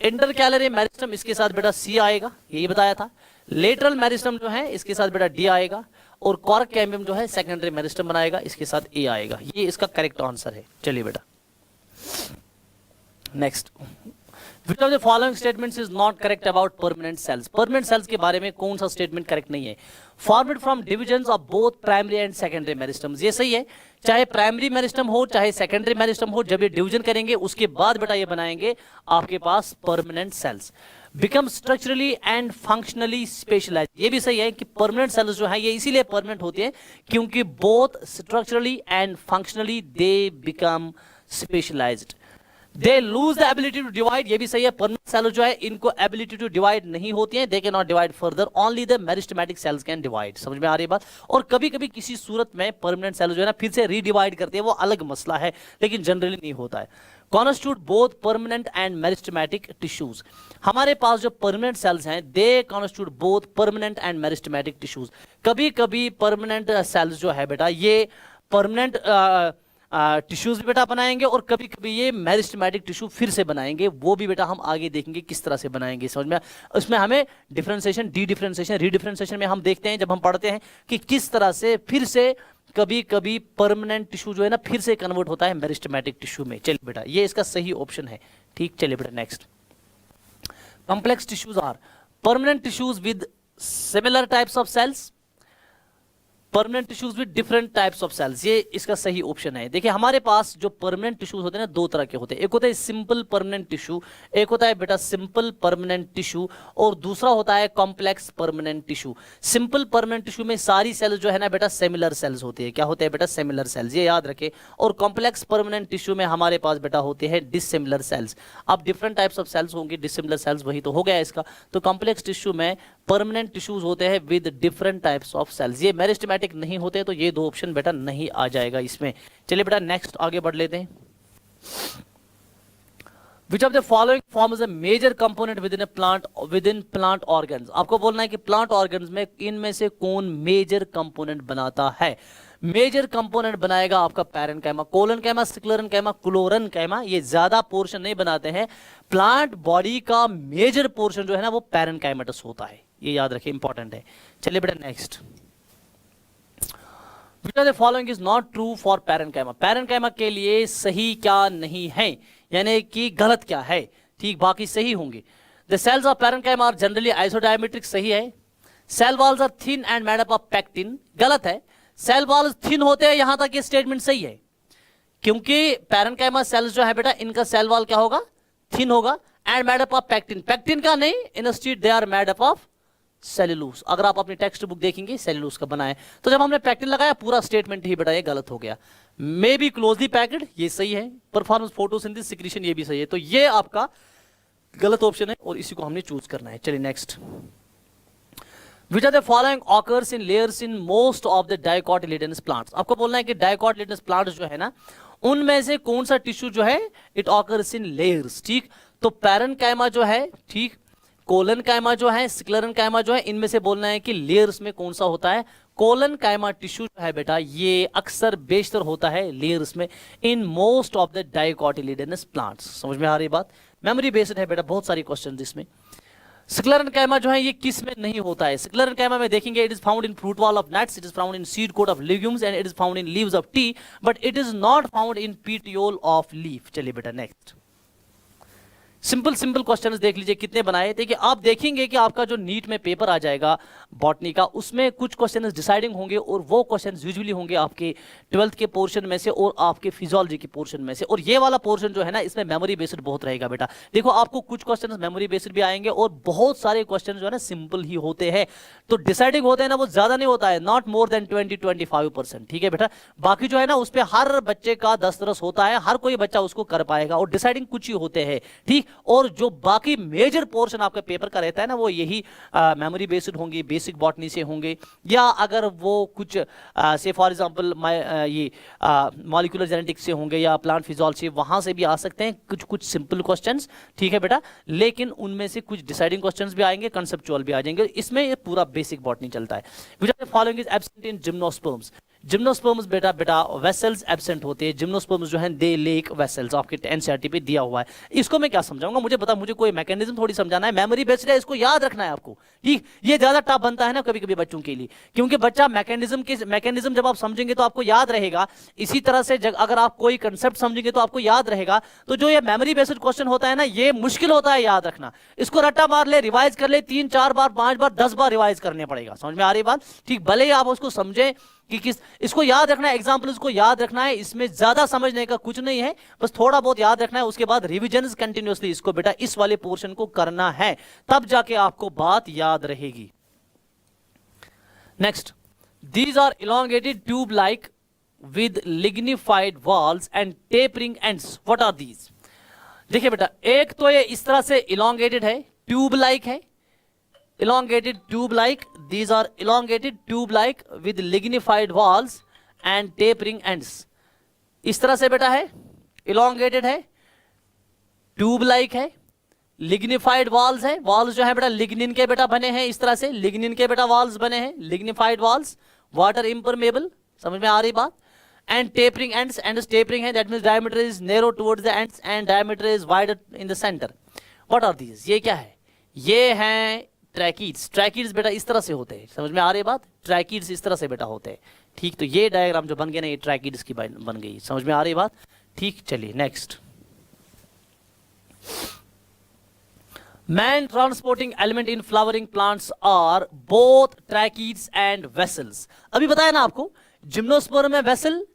Speaker 1: इंटरकैलरी मेरिस्टम इसके साथ बेटा सी आएगा, यही बताया था। लेटरल मेरिस्टम जो है इसके साथ बेटा डी आएगा, और कॉरक कैम्बियम जो है सेकेंडरी मेरिस्टम बनाएगा, इसके साथ ए आएगा। ये इसका करेक्ट आंसर है। चलिए बेटा next, which of the following statements is not correct about permanent cells? permanent cells के बारे में कौन सा स्टेटमेंट करेक्ट नहीं है? formed from divisions of both primary and secondary meristems, ये सही है। चाहे प्राइमरी मेरिस्टम हो चाहे सेकेंडरी मेरिस्टम हो, जब ये डिवीजन करेंगे उसके बाद बेटा ये बनाएंगे आपके पास permanent cells. Become structurally and functionally specialise, ये भी सही है कि परमानेंट सेल्स जो है ये इसीलिए परमानेंट होती है क्योंकि both structurally and functionally they become specialised. They lose the ability to divide, ये भी सही है। परमानेंट सेल जो है इनको एबिलिटी टू डिवाइड नहीं होती है, they can not divide further, only the meristematic cells can divide. समझ में आ रही बात? और कभी कभी किसी सूरत में परमानेंट सेल जो है ना फिर से रीडिवाइड करते हैं, वो अलग मसला है, लेकिन जनरली नहीं होता है। Constitute both permanent and meristematic tissues, हमारे पास जो परमानेंट सेल्स हैं they constitute both permanent and meristematic tissues. कभी कभी परमानेंट सेल्स जो है बेटा ये परमानेंट टिश्यूज भी बेटा बनाएंगे और कभी कभी ये मेरिस्टेमेटिक टिश्यू फिर से बनाएंगे, वो भी बेटा हम आगे देखेंगे किस तरह से बनाएंगे। समझ में? उसमें हमें डिफरेंशिएशन, डी डिफरेंशिएशन, रीडिफरेंशिएशन में हम देखते हैं जब हम पढ़ते हैं कि किस तरह से फिर से कभी कभी परमानेंट टिश्यू जो है ना फिर से कन्वर्ट होता है मेरिस्टेमेटिक टिश्यू में। चलिए बेटा ये इसका सही ऑप्शन है। ठीक, चलिए बेटा next, complex tissues are permanent tissues with similar types of cells, permanent tissues with different types of cells, ये इसका सही ऑप्शन है। देखिए हमारे पास जो परमानेंट टिश्यूज होते हैं ना दो तरह के होते हैं, एक होता है सिंपल परमानेंट टिश्यू, एक होता है बेटा सिंपल परमानेंट टिश्यू, और दूसरा होता है complex permanent tissue. Simple permanent tissue में सारी सेल्स जो है ना बेटा सिमिलर सेल्स होती है। क्या होते हैं बेटा? सिमिलर सेल्स, ये याद रखें। और कॉम्प्लेक्स परमानेंट टिश्यू में हमारे पास बेटा होते हैं डिसिमिलर सेल्स। अब डिफरेंट टाइप्स ऑफ सेल्स होंगे, डिसिमिलर सेल्स, वही तो हो गया इसका। तो कॉम्प्लेक्स टिश्यू में परमानेंट टिश्यूज होते हैं with different types of cells, ये मेरिस्टेमेटिक नहीं होते, तो ये दो ऑप्शन बेटा नहीं आ जाएगा इसमें। चलिए बेटा नेक्स्ट आगे बढ़ लेते हैं। Which of the following forms a major component within plant organs? आपको बोलना है कि प्लांट ऑर्गन्स में इनमें से कौन मेजर कंपोनेंट बनाता है। मेजर कंपोनेंट बनाएगा आपका पैरेन्काइमा, कोलनकाइमा, स्क्लेरेन्काइमा, क्लोरेन्काइमा, ये ज्यादा पोर्शन नहीं बनाते हैं। प्लांट बॉडी का मेजर पोर्शन जो है ना वो पैरेन्काइमेटस होता है, ये याद रखिए, इंपॉर्टेंट है। चलिए बेटा next, Which of the following is not true for parenchyma? Parenchyma के लिए सही क्या नहीं है, यानी कि गलत क्या है। ठीक, बाकी सही होंगे। The cells of parenchyma are generally isodiametric, सही है। Cell walls are thin and made up of pectin, गलत है। सेल वॉल्स थिन होते हैं, यहां तक ये स्टेटमेंट सही है, क्योंकि पैरेन्काइमा सेल्स जो है बेटा इनका सेल वॉल क्या होगा? थिन होगा। And made up of pectin, pectin का नहीं, instead they are made up of cellulose. अगर आप अपनी टेक्स्ट बुक देखेंगे सेल्यूलोज का बना है, तो जब हमने पैक्टिन लगाया पूरा स्टेटमेंट ही बेटा ये गलत हो गया। मे बी क्लोजली पैक्ड, ये सही है। परफॉर्मेंस फोटोसिंथेसिस सिक्रीशन, ये भी सही है। तो ये आपका गलत ऑप्शन है और इसी को हमने चूज करना है। चलिए next, Which of the following occurs in layers in most of the dicotyledonous plants? आपको बोलना है कि dicotyledonous plants जो है ना उनमें से कौन सा टिश्यू जो है it occurs in layers। ठीक, तो पैरेन्काइमा जो है, ठीक, कोलनकाइमा जो है, स्क्लेरेन्काइमा जो है, इनमें से बोलना है कि लेयर्स में कौन सा होता है। कोलनकाइमा टिश्यू जो है बेटा ये अक्सर बेशतर होता है लेयर्स में in most of the dicotyledonous plants. समझ में आ रही बात? मेमोरी बेस्ड है बेटा, बहुत सारी क्वेश्चन इसमें। स्क्लेरेन्काइमा जो है ये किस में नहीं होता है? स्क्लेरेन्काइमा में देखेंगे it is found in fruit wall of nuts, it is found in seed coat of legumes and it is found in leaves of tea, but it is not found in petiole of leaf. चलिए बेटा next, simple questions देख लीजिए कितने बनाए। देखिए आप देखेंगे कि आपका जो नीट में पेपर आ जाएगा बॉटनी का, उसमें कुछ क्वेश्चंस डिसाइडिंग होंगे और वो क्वेश्चंस यूजुअली होंगे आपके 12th के पोर्शन में से और आपके फिजियोलॉजी के पोर्शन में से। और ये वाला पोर्शन जो है ना इसमें मेमोरी बेस्ड बहुत रहेगा बेटा। देखो आपको कुछ क्वेश्चंस मेमोरी बेस्ड भी आएंगे और बहुत सारे क्वेश्चन जो है ना सिंपल ही होते हैं। तो डिसाइडिंग होते हैं ना वो ज्यादा नहीं होता है, नॉट मोर देन 20-25%। ठीक है बेटा, बाकी जो है ना उस पर हर बच्चे का दस्तरस होता है, हर कोई बच्चा उसको कर पाएगा और डिसाइडिंग कुछ ही होते हैं। ठीक, और जो बाकी मेजर पोर्शन आपके पेपर का रहता है ना वो यही मेमोरी बेस्ड होंगे, बेसिक बॉटनी से होंगे, या अगर वो कुछ से फॉर एग्जांपल ये मॉलिक्यूलर जेनेटिक्स से होंगे या प्लांट फिजियोलॉजी, वहां से भी आ सकते हैं कुछ सिंपल क्वेश्चंस। ठीक है बेटा, लेकिन उनमें से कुछ डिसाइडिंग क्वेश्चंस भी आएंगे, कंसेप्चुअल भी आ जाएंगे। इसमें ये पूरा बेसिक बॉटनी चलता है। Which of the following is absent in gymnosperms? Gymnosperms बेटा बेटा वेसल्स एब्सेंट होते हैं। जिम्नोस्पर्म्स जो हैं दे लेक वेसल्स, आपके एनसीईआरटी पे दिया हुआ है। इसको मैं क्या समझाऊंगा, मुझे पता, मुझे कोई मैकेनिज्म थोड़ी समझाना है, मेमोरी बेस्ड है, इसको याद रखना है आपको। ठीक, ये ज्यादा टफ बनता है ना कभी कभी बच्चों के लिए, क्योंकि बच्चा मैकेनिज्म जब आप समझेंगे तो आपको याद रहेगा। इसी तरह से अगर आप कोई कंसेप्ट समझेंगे तो आपको याद रहेगा। तो जो ये मेमोरी बेस्ड क्वेश्चन होता है ना, ये मुश्किल होता है याद रखना। इसको रट्टा मार ले, रिवाइज कर ले, 3-4 बार 5 बार 10 बार रिवाइज करने पड़ेगा। समझ में आ रही बात? ठीक, भले ही आप उसको समझें कि किस, इसको याद रखना है, एग्जाम्पल्स को याद रखना है, इसमें ज्यादा समझने का कुछ नहीं है, बस थोड़ा बहुत याद रखना है। उसके बाद रिविजन कंटिन्यूअसली इसको बेटा इस वाले पोर्शन को करना है, तब जाके आपको बात याद रहेगी। Next, these are elongated tube like with lignified walls and tapering ends. What are these? देखिए बेटा, एक तो ये इस तरह से elongated है, tube like है, elongated tube like, these are elongated tube like with lignified walls and tapering ends. इस तरह से बेटा है, elongated है, tube like है, लिग्निफाइड वॉल्स है, वॉल्स जो है बेटा लिग्निन के बेटा बने हैं, इस तरह से लिग्निन के बेटा वॉल्स बने हैं, लिग्निफाइड वॉल्स, वाटर इम्परमेबल। समझ में आ रही बात? End tapering ends, ends tapering है, that means diameter is narrow towards the ends and diameter is wider in the centre. What are these? ये क्या है? ये हैं ट्रैकीड्स। ट्रैकीड्स बेटा इस तरह से होते हैं। समझ में आ रही बात? ट्रैकीड्स इस तरह से बेटा होते हैं। ठीक, तो ये डायग्राम जो बन गया ना, ये ट्रैकीड्स की बन गई। समझ में आ रही बात? ठीक, चलिए next. Man transporting element in flowering plants are both tracheids and vessels. अभी बताया ना आपको, जिम्नोस्पर्म में वेसल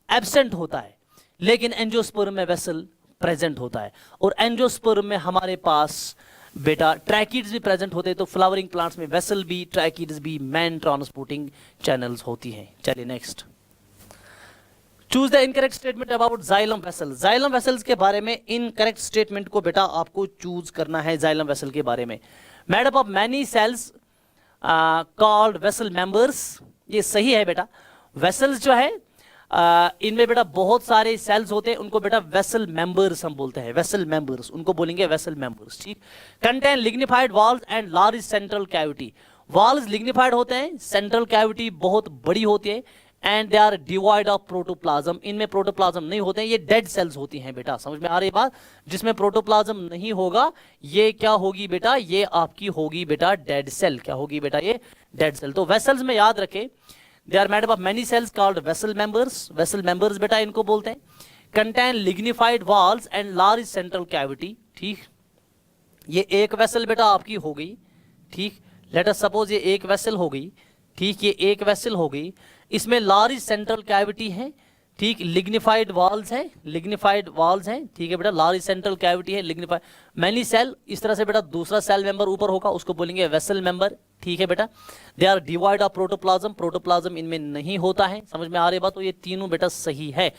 Speaker 1: एब्सेंट होता है, लेकिन एंजियोस्पर्म में वेसल प्रेजेंट होता है। और एंजियोस्पर्म में हमारे पास बेटा ट्रैकीड्स भी प्रेजेंट होते हैं। तो फ्लावरिंग प्लांट्स में वेसल भी, ट्रैकीड्स भी, मैन ट्रांसपोर्टिंग चैनल्स होती हैं। चलिए next, choose the incorrect statement about xylem vessel. Xylem vessels के बारे में इनकरेक्ट स्टेटमेंट को बेटा आपको चूज करना है। जाइलम वेसल के बारे में, made up of many cells called vessel members, ये सही है बेटा। वेसल्स जो है इनमें बेटा बहुत सारे सेल्स होते हैं, उनको बेटा वेसल मेंबर्स हम बोलते हैं, वेसल मेंबर्स, उनको बोलेंगे वेसल मेंबर्स। ठीक, contain lignified walls and large central cavity. Walls lignified होते हैं, सेंट्रल कैविटी बहुत बड़ी होती है, and they are devoid of protoplasm. इनमें प्रोटोप्लाज्म नहीं होते हैं, ये डेड सेल्स होती हैं बेटा। समझ में आ रही बात? जिसमें प्रोटोप्लाज्म नहीं होगा, ये क्या होगी बेटा? ये आपकी होगी बेटा डेड सेल। क्या होगी बेटा? ये डेड सेल। तो वेसल्स में याद रखें, they are made up of many cells called vessel members. Vessel members बेटा इनको बोलते हैं। Contain lignified walls and large central cavity. ठीक, ये एक वेसल बेटा आपकी हो गई। ठीक, लेट अस सपोज ये एक वेसल हो गई। ठीक, ये एक वेसल हो गई, इसमें लार्ज सेंट्रल कैविटी है। ठीक, लिग्निफाइड वॉल्स है, लिग्निफाइड वॉल्स हैं। ठीक है बेटा, लार्ज सेंट्रल कैविटी है, लिग्निफाइड मैनी सेल। इस तरह से बेटा दूसरा सेल मेंबर ऊपर होगा, उसको बोलेंगे वेसल मेंबर। ठीक है बेटा, they are devoid of protoplasm. Protoplasm इनमें नहीं होता है। समझ में आ रही बात? तो ये तीनों बेटा सही है।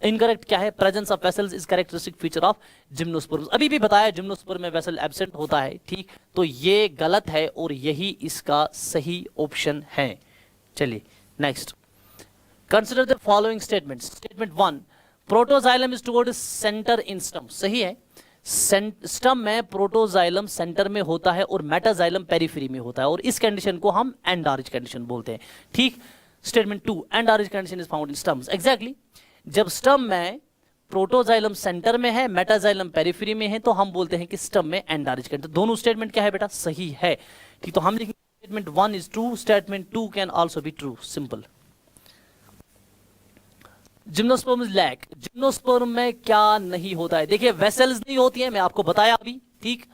Speaker 1: इनकरेक्ट क्या है? Presence of vessels is characteristic feature of gymnosperms. अभी भी बताया जिम्नोस्पर्म में वेसल एब्सेंट होता है। ठीक, तो ये गलत है और यही इसका सही ऑप्शन है। चलिए next, consider the following statements. Statement 1, protoxylem is toward centre in stem. सही है, स्टम में प्रोटोजाइलम सेंटर में होता है और मेटाजाइलम पेरिफेरी में होता है, और इस कंडीशन को हम एंड ऑरिज कंडीशन बोलते हैं। ठीक, statement 2, and ऑरिज condition is found in stems. Exactly, जब स्टम में प्रोटोजाइलम सेंटर में है, मेटाजाइलम पेरिफेरी में है, तो हम बोलते हैं कि स्टम में एंड ऑरिज कंडीशन। दोनों स्टेटमेंट क्या है बेटा? सही है। ठीक, तो हम लिखेंगे statement 1 is true, statement 2 can also be true. Simple. Gymnosperm lack, gymnosperm में क्या नहीं होता है? देखिए, वेसल्स नहीं होती हैं, मैं आपको बताया अभी। ठीक,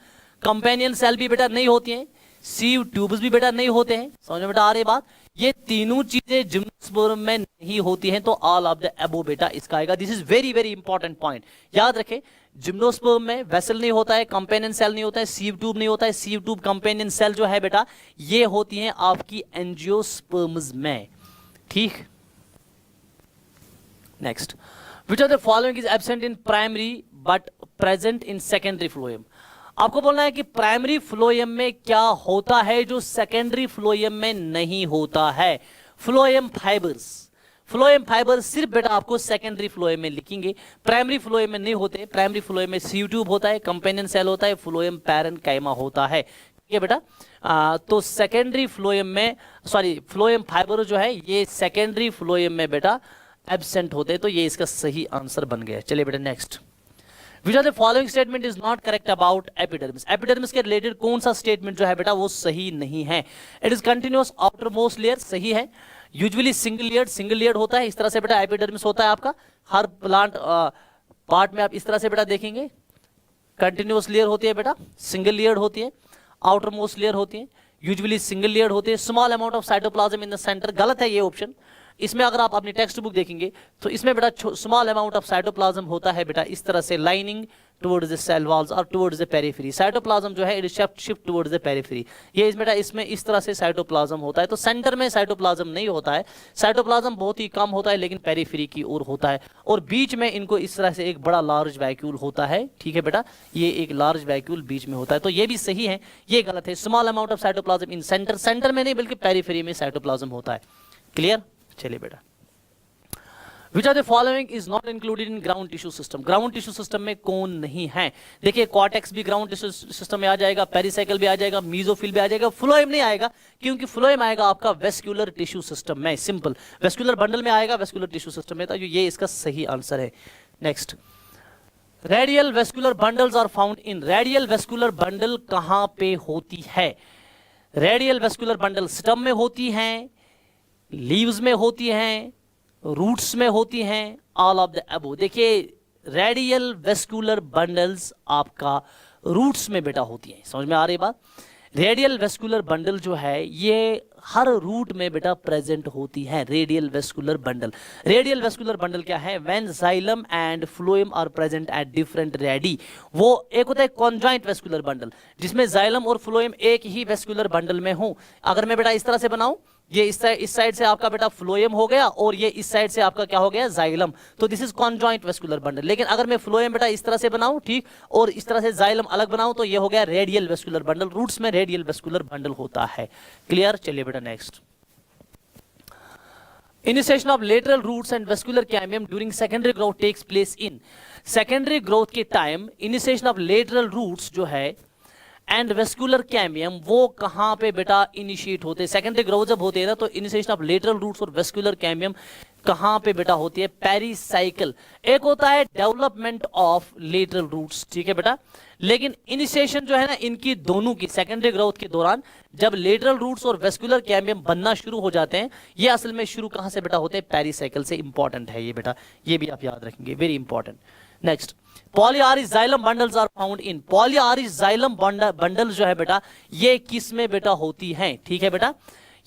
Speaker 1: कंपेनियन सेल भी बेटा नहीं होती हैं, सीव ट्यूब्स भी बेटा नहीं होते हैं। समझ में बेटा आ रही बात? ये तीनों चीजें जिम्नोस्पर्म में नहीं होती हैं, तो ऑल ऑफ द अबो बेटा इसका आएगा। This is very very important point, याद रखें। जिम्नोस्पर्म में वेसल नहीं होता है, कंपेनियन सेल नहीं होता है, सीव ट्यूब नहीं होता है। सीव ट्यूब कंपेनियन सेल जो है बेटा, ये होती हैं आपकी एंजियोस्पर्म्स में। ठीक, next, which of the following is absent in primary but present in secondary phloem. आपको बोलना है कि प्राइमरी फ्लोएम में क्या होता है जो सेकेंडरी फ्लोएम में नहीं होता है। फ्लोएम फाइबर्स, फ्लोएम फाइबर्स सिर्फ बेटा आपको सेकेंडरी फ्लोएम में लिखेंगे, प्राइमरी फ्लोएम में नहीं होते। प्राइमरी फ्लोएम में सीव ट्यूब होता है, कंपेनियन सेल होता है, फ्लोएम पैरेन्काइमा होता है। ठीक है बेटा। तो सेकेंडरी फ्लोएम में, सॉरी फ्लोएम फाइबर जो है ये सेकेंडरी फ्लोएम में बेटा एब्सेंट होते हैं, तो ये इसका सही आंसर बन गया। चलिए बेटा next, which are the following statement is not correct about epidermis. Epidermis के रिलेटेड कौन सा स्टेटमेंट जो है बेटा वो सही नहीं है? It is continuous outer most layer, सही है। यूजुअली सिंगल लेयर्ड होता है, इस तरह से बेटा एपिडर्मिस होता है आपका। हर प्लांट पार्ट में आप इस तरह से बेटा देखेंगे कंटिन्यूअस लेयर होती है बेटा, सिंगल लेयर्ड होती है, आउटर मोस्ट लेयर होती है, यूजुअली सिंगल लेयर्ड होती है। Small amount of cytoplasm in the centre, गलत है ये ऑप्शन। इसमें अगर आप अपनी टेक्स्ट बुक देखेंगे तो इसमें बेटा स्मॉल अमाउंट ऑफ साइटोप्लाज्म होता है बेटा इस तरह से, lining towards the cell walls और टुवर्ड्स द पेरिफेरी। साइटोप्लाज्म जो है it is shift towards the periphery. ये इस बेटा इसमें इस तरह से साइटोप्लाज्म होता है, तो सेंटर में साइटोप्लाज्म नहीं होता है, साइटोप्लाज्म बहुत ही कम होता है लेकिन पेरिफेरी की ओर होता है, और बीच में इनको इस तरह से एक बड़ा लार्ज वैक्यूल होता है। ठीक है बेटा, ये एक लार्ज वैक्यूल बीच में होता है, तो ये भी सही है, ये गलत है। Small amount of cytoplasm in centre, centre में नहीं बल्कि पेरिफेरी में साइटोप्लाज्म होता है। क्लियर? चलिए बेटा, Which of the following is not included in ground tissue system? Ground tissue system में कौन नहीं है? देखिए कॉर्टेक्स भी ग्राउंड टिश्यू सिस्टम में आ जाएगा, पेरिसाइकिल भी आ जाएगा, मीजोफिल भी आ जाएगा, फ्लोएम नहीं आएगा क्योंकि फ्लोएम आएगा आपका वेस्कुलर टिश्यू सिस्टम में, सिंपल वेस्कुलर बंडल में आएगा, वेस्कुलर टिश्यू सिस्टम में, तो ये इसका सही आंसर है। Next, radial vascular bundles are found in. Radial vascular bundle कहां पे होती है? रेडियल वेस्कुलर बंडल स्टम में होती है, लीव्स में होती हैं, रूट्स में होती हैं, ऑल ऑफ द अबो। देखिए रेडियल वेस्कुलर बंडल्स आपका रूट्स में बेटा होती हैं, समझ में आ रही बात? रेडियल वेस्कुलर बंडल जो है ये हर रूट में बेटा प्रेजेंट होती है। Radial vascular bundle, radial vascular bundle क्या है? When xylem and phloem are present at different radii. वो एक होता है कॉन्जॉइंट वेस्कुलर बंडल जिसमें जाइलम और फ्लोएम एक ही वेस्कुलर बंडल में हो। अगर मैं बेटा इस तरह से बनाऊं, ये इस साइड से आपका बेटा फ्लोएम हो गया और ये इस साइड से आपका क्या हो गया? जाइलम, तो this is conjoint vascular bundle. लेकिन अगर मैं फ्लोएम बेटा इस तरह से बनाऊं, ठीक, और इस तरह से जाइलम अलग बनाऊं, तो ये हो गया रेडियल वेस्कुलर बंडल। रूट्स में रेडियल वेस्कुलर बंडल होता है। क्लियर? चलिए बेटा next, initiation of lateral roots and vascular cambium during secondary growth takes place in. Secondary growth के time initiation of lateral roots जो है एंड वेस्कुलर कैम्बियम वो कहां पे बेटा इनिशिएट होते हैं? सेकेंडरी ग्रोथ जब होते हैं ना तो इनिशिएशन ऑफ लेटरल रूट्स और वेस्कुलर कैम्बियम कहां पे बेटा होती है? पेरिसाइकिल। एक होता है डेवलपमेंट ऑफ लेटरल रूट्स, ठीक है बेटा, लेकिन इनिशिएशन जो है ना इनकी दोनों की सेकेंडरी ग्रोथ के दौरान जब लेटरल रूट्स और वेस्कुलर कैम्बियम बनना शुरू हो जाते हैं, ये असल में शुरू कहां से बेटा होते हैं? पेरिसाइकिल से। इंपॉर्टेंट है ये बेटा, ये भी आप याद रखेंगे, very important. Next, polyarch xylem bundles are found in. Polyarch xylem bundle जो है बेटा ये किस में बेटा होती हैं? ठीक है बेटा,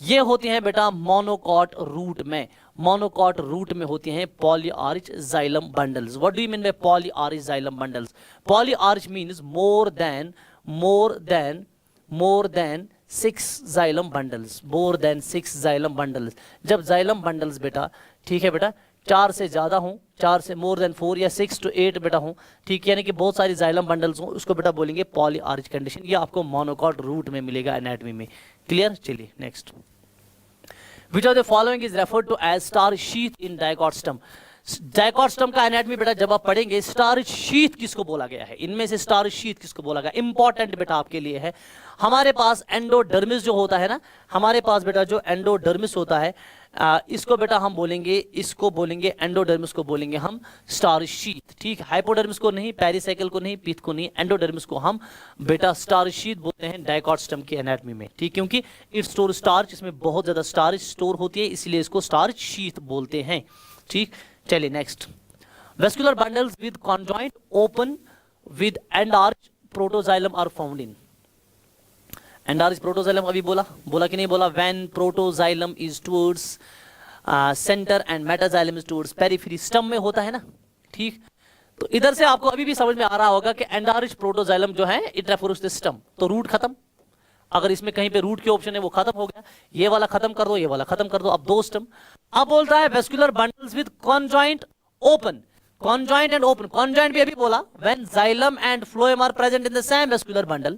Speaker 1: ये होती हैं बेटा मोनोकॉट रूट में, मोनोकॉट रूट में होती हैं polyarch xylem bundles. What do you mean by polyarch xylem bundles? Polyarch means more than 6 xylem bundles, more than 6 xylem bundles. जब जाइलम बंडल्स बेटा, ठीक है बेटा, 4 से ज्यादा हूं, 4 से मोर देन 4 या 6 to 8 बेटा हूं, ठीक, यानी कि बहुत सारी जाइलम बंडल्स हों, उसको बेटा बोलेंगे पॉलीआरिच कंडीशन। ये आपको मोनोकॉट रूट में मिलेगा एनाटॉमी में। क्लियर? चलिए next, which of the following is referred to as star sheath in dicot stem. Dicot stem का एनाटॉमी बेटा जब आप पढ़ेंगे स्टार शीथ किसको बोला गया है? इनमें से स्टार शीथ किसको बोला गया? इंपॉर्टेंट बेटा आपके लिए है। हमारे पास एंडोडर्मिस जो होता है ना, हमारे पास बेटा जो एंडोडर्मिस होता है इसको बेटा हम बोलेंगे, इसको बोलेंगे एंडोडर्मिस को बोलेंगे हम स्टार शीथ, ठीक। हाइपोडर्मिस को नहीं, पेरिसाइकिल को नहीं, पीथ को नहीं, एंडोडर्मिस को हम बेटा स्टार शीथ बोलते हैं डाइकॉट स्टम की एनाटॉमी में, ठीक, क्योंकि इट स्टोर स्टार्च, इसमें बहुत ज्यादा स्टार्च स्टोर होती है, इसलिए इसको स्टार्च शीथ बोलते हैं, ठीक। चलिए next, vascular bundles with conjoint open with endarch protoxylem are found in. Endarch protoxylem अभी बोला कि नहीं बोला? When protoxylem is towards centre and metaxylem is towards periphery, stem में होता है ना, ठीक। तो इधर से आपको अभी भी समझ में आ रहा होगा कि एंडार्च प्रोटोजाइलम जो है इट रेफर्स टू स्टम, तो रूट खत्म। अगर इसमें कहीं पे रूट के ऑप्शन है वो खत्म हो गया, ये वाला खत्म कर दो, ये वाला खत्म कर दो, अब 2 स्टम। अब बोल रहा है vascular bundles with conjoint open, conjoint and open. Conjoint भी अभी बोला, when xylem and phloem are present in the same vascular bundle.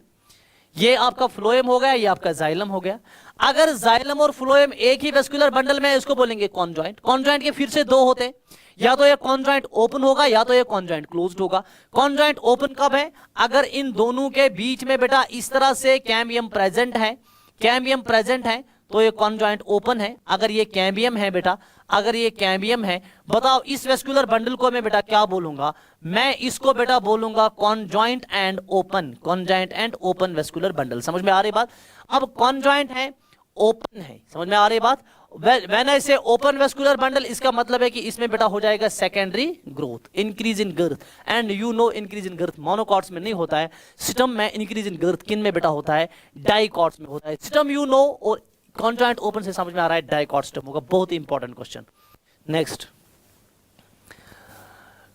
Speaker 1: ये आपका फ्लोएम हो गया, ये आपका जाइलम हो गया। अगर जाइलम और फ्लोएम एक ही वेस्कुलर बंडल में है, इसको बोलेंगे कॉन्जॉइंट। कॉन्जॉइंट के फिर से दो होते हैं, या तो ये कॉन्जॉइंट ओपन होगा या तो ये कॉन्जॉइंट क्लोज्ड होगा। कॉन्जॉइंट ओपन कब है? अगर इन दोनों के बीच में बेटा इस तरह से कैम्बियम प्रेजेंट है, कैम्बियम प्रेजेंट है तो ये कॉन्जॉइंट ओपन है। अगर ये कैम्बियम है बेटा, अगर ये कैम्बियम है, बताओ इस वेस्कुलर बंडल को मैं बेटा क्या बोलूंगा? मैं इसको बेटा बोलूंगा conjoint and open, conjoint and open vascular bundle. समझ में आ रही बात? अब कॉन्जॉइंट है, ओपन है, समझ में आ रही बात? व्हेन आई से ओपन वेस्कुलर बंडल, इसका मतलब है कि इसमें बेटा हो जाएगा secondary growth, increase in girth. And you know increase in girth monocots में नहीं होता है, सिस्टम में इंक्रीज इन गर्थ किन में बेटा होता है? डाइकॉट्स में होता है। सिस्टम यू नो, और कॉन्जॉइंट ओपन से समझ में आ रहा है डाइकॉट सिस्टम होगा। बहुत ही important question. Next,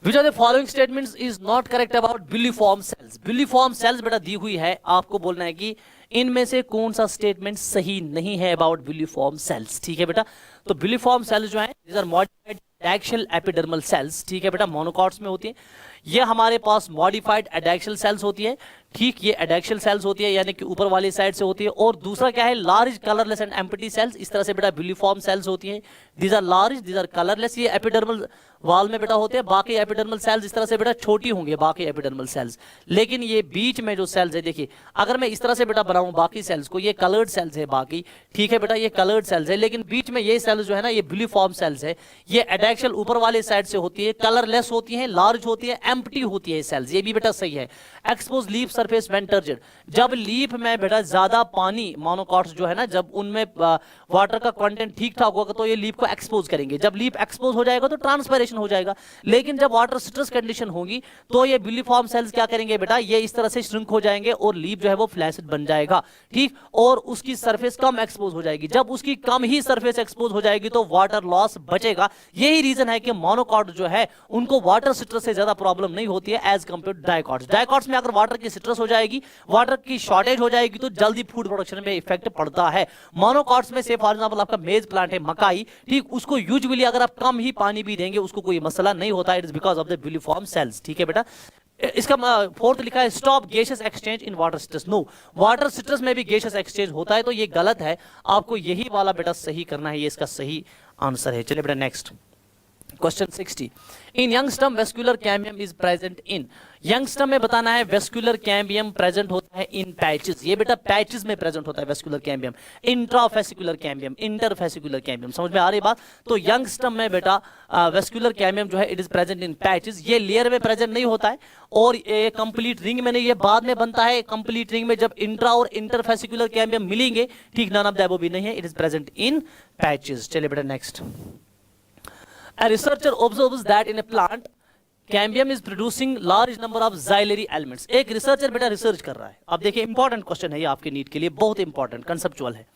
Speaker 1: Which of the following statements is not correct about biliform cells? biliform cells बेटा दी हुई है, आपको बोलना है कि इनमें से कौन सा स्टेटमेंट सही नहीं है about biliform cells। ठीक है बेटा, तो biliform cells जो है these are modified adaxial epidermal cells. ठीक है बेटा, मोनोकॉट्स में होती है। ये हमारे पास मॉडिफाइड एडैक्सियल सेल्स होती है। ठीक, ये एडैक्सियल सेल्स होती है, यानी कि ऊपर वाली साइड से होती है। और दूसरा क्या है? Large colourless and empty cells. इस तरह से बेटा बिलीफॉर्म सेल्स होती हैं। These are large, these are colourless. ये एपिडर्मल वाल में बेटा होते हैं। बाकी एपिडर्मल सेल्स इस तरह से बेटा छोटी होंगे, बाकी एपिडर्मल सेल्स। लेकिन ये बीच में जो सेल्स है, देखिए अगर मैं इस तरह से बेटा बनाऊं बाकी सेल्स को, ये कलर्ड सेल्स है बाकी। ठीक है बेटा, ये कलर्ड सेल्स है, लेकिन बीच में ये सेल्स जो है ना, ये बिलीफॉर्म सेल्स है। ये एडैक्सियल ऊपर वाले साइड से होती है, कलरलेस होती है, लार्ज होती है, एम्प्टी होती है सेल्स। ये भी बेटा सही है। Expose leaf surface when turgid, जब लीफ में बेटा ज्यादा पानी, मोनोकॉट्स जो है ना, जब उनमें वाटर का कंटेंट ठीक ठाक होगा तो ये लीफ को एक्सपोज करेंगे। जब लीफ एक्सपोज हो जाएगा तो ट्रांसपायरेशन हो जाएगा। लेकिन जब वाटर स्ट्रेस कंडीशन होगी तो ये बिलीफॉर्म सेल्स क्या करेंगे बेटा? ये इस तरह से श्रिंक हो जाएंगे और लीफ जो है वो फ्लैसिड बन जाएगा। ठीक, और उसकी सरफेस कम एक्सपोज हो जाएगी। जब उसकी कम ही सरफेस एक्सपोज हो जाएगी तो वाटर लॉस बचेगा। यही रीजन है कि मोनोकॉट जो है उनको वाटर स्ट्रेस से ज्यादा प्रॉब्लम नहीं होती है as compare to dicots. Dicots में अगर वाटर की स्ट्रेस हो जाएगी, वाटर की शॉर्टेज हो जाएगी तो जल्दी फूड प्रोडक्शन में इफेक्ट पड़ता है। मोनोकॉट्स में से फॉर एग्जांपल आपका मेज प्लांट है, मकाई, ठीक, उसको यूजुअली अगर आप कम ही पानी भी देंगे उसको कोई मसला नहीं होता। It is because of the bulliform cells. ठीक है बेटा, इसका फोर्थ लिखा है stop gaseous exchange in water stress. No, water stress में भी गैसियस एक्सचेंज होता है, तो ये गलत है। आपको यही वाला बेटा सही करना है, ये इसका सही आंसर है। चलिए बेटा next question 60। In young stem vascular cambium is present in, young stem में बताना है वेस्कुलर कैम्बियम प्रेजेंट होता है इन पैचेस। ये बेटा पैचेस में प्रेजेंट होता है vascular cambium. Intrafascicular cambium, interfascicular cambium, समझ में आ रही बात? तो यंगस्टम में बेटा वेस्कुलर कैम्बियम जो है it is present in patches. ये लेयर में प्रेजेंट नहीं होता है और ये कंप्लीट रिंग में नहीं, ये बाद में बनता है। कंप्लीट रिंग में जब इंट्रा और इंटरफेसिकुलर कैम्बियम मिलेंगे, ठीक, नन ऑफ द अबव भी नहीं है, it is present in patches. चलिए बेटा next, a researcher observes that in a plant cambium is producing large number of xylary elements। एक रिसर्चर बेटा रिसर्च कर रहा है। अब देखिए इंपॉर्टेंट क्वेश्चन है ये आपके नीट के लिए, बहुत इंपॉर्टेंट कंसेप्चुअल है।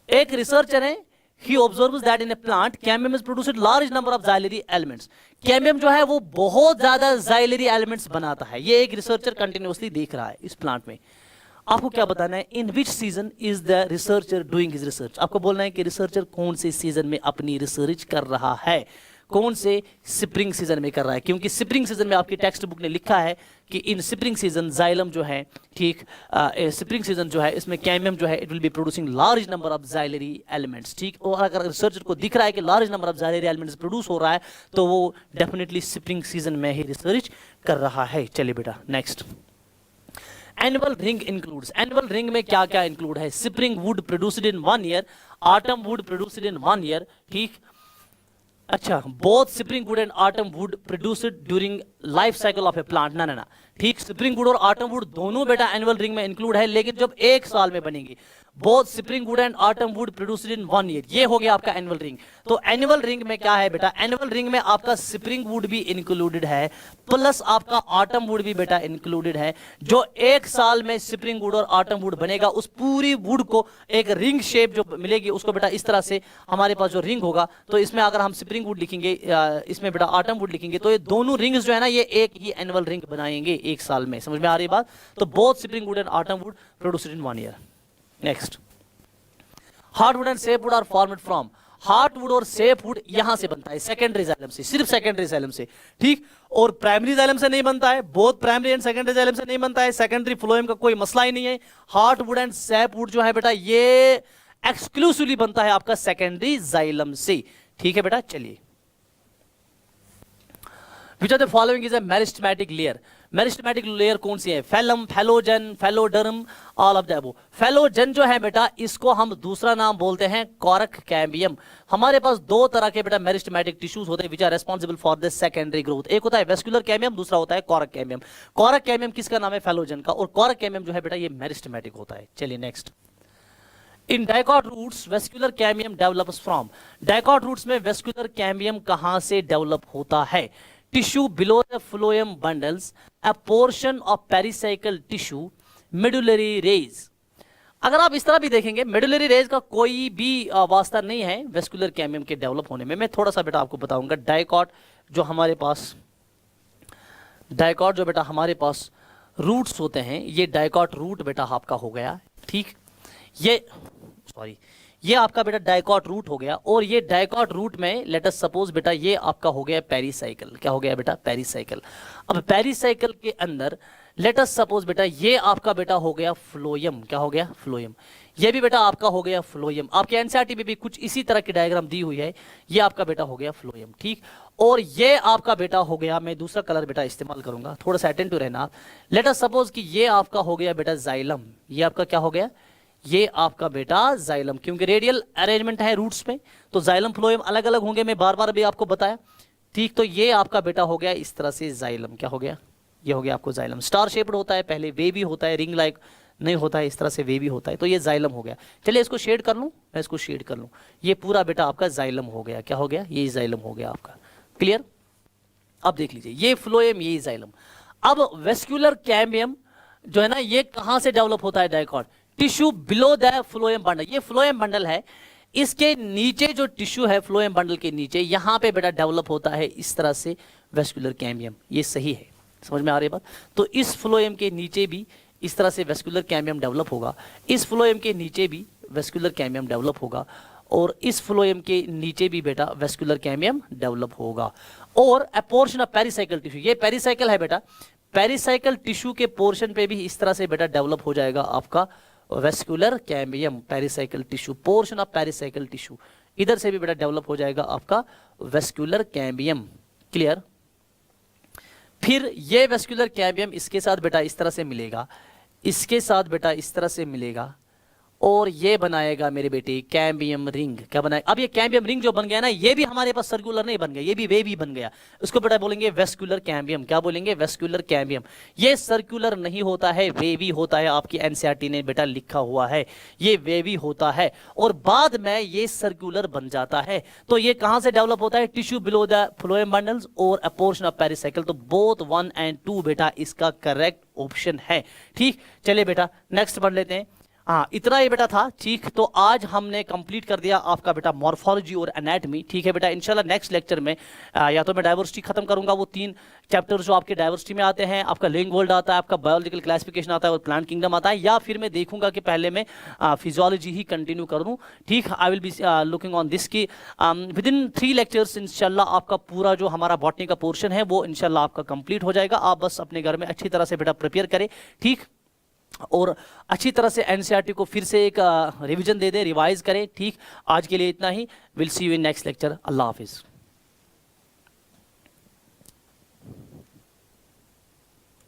Speaker 1: एक रिसर्चर है, he observes that in a plant cambium is produced large number of xylary elements। Cambium जो है वो बहुत ज्यादा xylary elements बनाता है। ये एक रिसर्चर कंटिन्यूअसली देख रहा है इस प्लांट में। आपको क्या बताना है? In which season is the researcher doing his research. आपको बोलना है कि रिसर्चर कौन से सीजन में अपनी रिसर्च कर रहा है, कौन से स्प्रिंग सीजन में कर रहा है। क्योंकि स्प्रिंग सीजन में आपकी टेक्स्ट बुक ने लिखा है कि इन स्प्रिंग सीजन जाइलम जो है, ठीक, स्प्रिंग सीजन जो है इसमें कैम्बियम जो है it will be producing large number of xylary elements. ठीक, और अगर रिसर्चर को दिख रहा है कि large number of xylary elements produce हो रहा है तो वो डेफिनेटली स्प्रिंग सीजन में ही रिसर्च कर रहा है। चलिए बेटा next, annual ring includes. Annual ring में क्या क्या इंक्लूड है? Spring would produced in 1 year, autumn wood produced in 1 year. ठीक, अच्छा, both spring wood and autumn wood produced during life cycle of A plant. ना ना ना, ठीक, स्प्रिंग वुड और ऑटम वुड दोनों बेटा एनुअल रिंग में इंक्लूड है, लेकिन जब एक साल में बनेंगी। Both spring wood and autumn wood produced in 1 year, ये हो गया आपका एनुअल रिंग। तो एनुअल रिंग में क्या है बेटा? एनुअल रिंग में आपका स्प्रिंग वुड भी इंक्लूडेड है, प्लस आपका ऑटम वुड भी बेटा इंक्लूडेड है। जो एक साल में स्प्रिंग वुड और ऑटम वुड बनेगा, उस पूरी वुड को एक रिंग शेप जो मिलेगी उसको बेटा इस तरह से हमारे पास जो रिंग होगा, तो इसमें अगर हम स्प्रिंग वुड लिखेंगे, इसमें बेटा ऑटम वुड लिखेंगे, तो ये दोनों रिंग्स जो है ना ये एक ही एनुअल रिंग बनाएंगे एक साल में। समझ में आ रही बात? तो both spring wood and autumn wood produced in 1 year. Next, hardwood and sapwood are formed from. Hardwood और सेपवुड यहां से बनता है सेकेंडरी जाइलम से, सिर्फ सेकेंडरी जाइलम से। ठीक, और प्राइमरी जाइलम से नहीं बनता है, both primary and secondary xylem से नहीं बनता है। सेकेंडरी फ्लोएम का कोई मसला ही नहीं है। हार्डवुड एंड सेपवुड जो है बेटा ये एक्सक्लूसिवली बनता है आपका सेकेंडरी जाइलम से। ठीक है बेटा, चलिए। Which of the following is a meristematic layer? Meristematic layer कौन सी है? Phellem, phellogen, phelloderm, all of the above. Phellogen जो है बेटा, इसको हम दूसरा नाम बोलते हैं कॉरक कैम्बियम। हमारे पास दो तरह के बेटा मेरिस्टेमेटिक टिश्यूज होते हैं which are responsible for the secondary growth. एक होता है वेस्कुलर कैम्बियम, दूसरा होता है कॉरक कैम्बियम। कॉरक कैम्बियम किसका नाम है? फैलोजन का। और कॉरक कैम्बियम जो है बेटा ये मेरिस्टेमेटिक होता है। चलिए next. In dicot roots vascular cambium develops from. Dicot roots में वेस्कुलर कैम्बियम कहां से डेवलप होता है? Tissue below the phloem bundles, a portion of pericycle tissue, medullary rays. अगर आप इस तरह भी देखेंगे, मेडुलरी रेज का कोई भी वास्ता नहीं है वेस्कुलर कैम्बियम के डेवलप होने में। मैं थोड़ा सा बेटा आपको बताऊंगा। डाइकॉट जो हमारे पास रूट्स होते हैं, ये डाइकॉट रूट बेटा आपका हो गया। ठीक, ये आपका बेटा डाइकॉट रूट हो गया। और ये डाइकॉट रूट में लेट अस सपोज बेटा ये आपका हो गया पेरिसाइकल। क्या हो गया बेटा? पेरिसाइकल। अब पेरिसाइकल के अंदर लेट अस सपोज बेटा ये आपका बेटा हो गया फ्लोएम। क्या हो गया? फ्लोएम। ये भी बेटा आपका हो गया फ्लोएम। आपके एनसीईआरटी में भी कुछ इसी तरह की डायग्राम दी हुई है। ये आपका बेटा हो गया फ्लोएम। ठीक, और ये आपका बेटा हो गया, मैं दूसरा कलर बेटा इस्तेमाल करूंगा, थोड़ा सा अटेंटिव रहना। लेट अस सपोज कि ये आपका हो गया बेटा जाइलम। ये आपका क्या हो गया? ये आपका बेटा जाइलम, क्योंकि रेडियल अरेंजमेंट है रूट्स में, तो जाइलम फ्लोएम अलग अलग होंगे। मैं बार बार भी आपको बताया। ठीक, तो ये आपका बेटा हो गया इस तरह से जाइलम। क्या हो गया? ये हो गया आपको जाइलम। स्टार शेप्ड होता है, पहले वेवी होता है, रिंग लाइक नहीं होता है, इस तरह से वेवी होता है। तो ये जाइलम हो गया। चलिए इसको शेड कर लूं, मैं इसको शेड कर लूं। ये पूरा बेटा आपका जाइलम हो गया। क्या हो गया? ये जाइलम हो गया आपका। क्लियर? अब देख लीजिए, ये फ्लोएम, ये जाइलम। अब वेस्कुलर कैम्बियम जो है ना, ये कहां से डेवलप होता है? Dicot tissue below the phloem bundle. ये फ्लोएम बंडल है, इसके नीचे जो टिश्यू है फ्लोएम बंडल के नीचे, यहां पे बेटा डेवलप होता है इस तरह से वेस्कुलर कैम्बियम। ये सही है, समझ में आ रही है बात? तो इस फ्लोएम के नीचे भी इस तरह से वेस्कुलर कैम्बियम डेवलप होगा। इस फ्लोएम के नीचे भी वेस्कुलर कैम्बियम डेवलप होगा। और इस फ्लोएम के नीचे भी बेटा वेस्कुलर कैम्बियम डेवलप होगा। और अ पोर्शन ऑफ पेरिसाइकल टिश्यू, ये पेरिसाइकल है बेटा, पेरिसाइकल टिश्यू के पोर्शन पे भी इस तरह से बेटा डेवलप हो जाएगा आपका vascular cambium. Pericycle tissue, portion of pericycle tissue, इधर से भी बेटा डेवलप हो जाएगा आपका वेस्कुलर कैम्बियम। क्लियर? फिर ये वेस्कुलर कैम्बियम इसके साथ बेटा इस तरह से मिलेगा, इसके साथ बेटा इस तरह से मिलेगा, और ये बनाएगा मेरे बेटे कैम्बियम रिंग। क्या बनाएगा? अब ये कैम्बियम रिंग जो बन गया ना, ये भी हमारे पास सर्कुलर नहीं बन गया, ये भी वेवी बन गया। उसको बेटा बोलेंगे वेस्कुलर कैम्बियम। क्या बोलेंगे? Vascular cambium. ये सर्कुलर नहीं होता है, वेवी होता है। आपकी एनसीईआरटी ने बेटा लिखा हुआ है ये वेवी होता है, और बाद में ये सर्कुलर बन जाता है। तो ये कहां से डेवलप होता है? Tissue below the phloem bundles और अ पोर्शन ऑफ पेरिसाइकल। तो बोथ 1 और 2 बेटा इसका करेक्ट ऑप्शन है। ठीक, चलिए बेटा नेक्स्ट पढ़ लेते हैं। हाँ, इतना ये बेटा था। ठीक, तो आज हमने कंप्लीट कर दिया आपका बेटा मॉर्फोलॉजी और एनाटॉमी। ठीक है बेटा, इंशाल्लाह नेक्स्ट लेक्चर में या तो मैं डाइवर्सिटी खत्म करूंगा, वो 3 चैप्टर्स जो आपके डाइवर्सिटी में आते हैं, आपका लिविंग वर्ल्ड आता है, आपका बायोलॉजिकल क्लासिफिकेशन आता है और प्लांट किंगडम आता है, या फिर मैं देखूंगा कि पहले मैं फिजियोलॉजी ही कंटिन्यू कर दूं। ठीक, I will be looking on this की विद इन 3 लेक्चर्स इंशाल्लाह आपका पूरा जो हमारा बॉटनी का पोर्शन है वो इंशाल्लाह आपका कंप्लीट हो जाएगा। आप बस अपने घर में अच्छी तरह से बेटा प्रिपेयर करें। ठीक, और अच्छी तरह से एनसीईआरटी को फिर से एक रिवीजन दे दे, रिवाइज करें। ठीक, आज के लिए इतना ही। Will see you in next lecture. अल्लाह हाफिज़।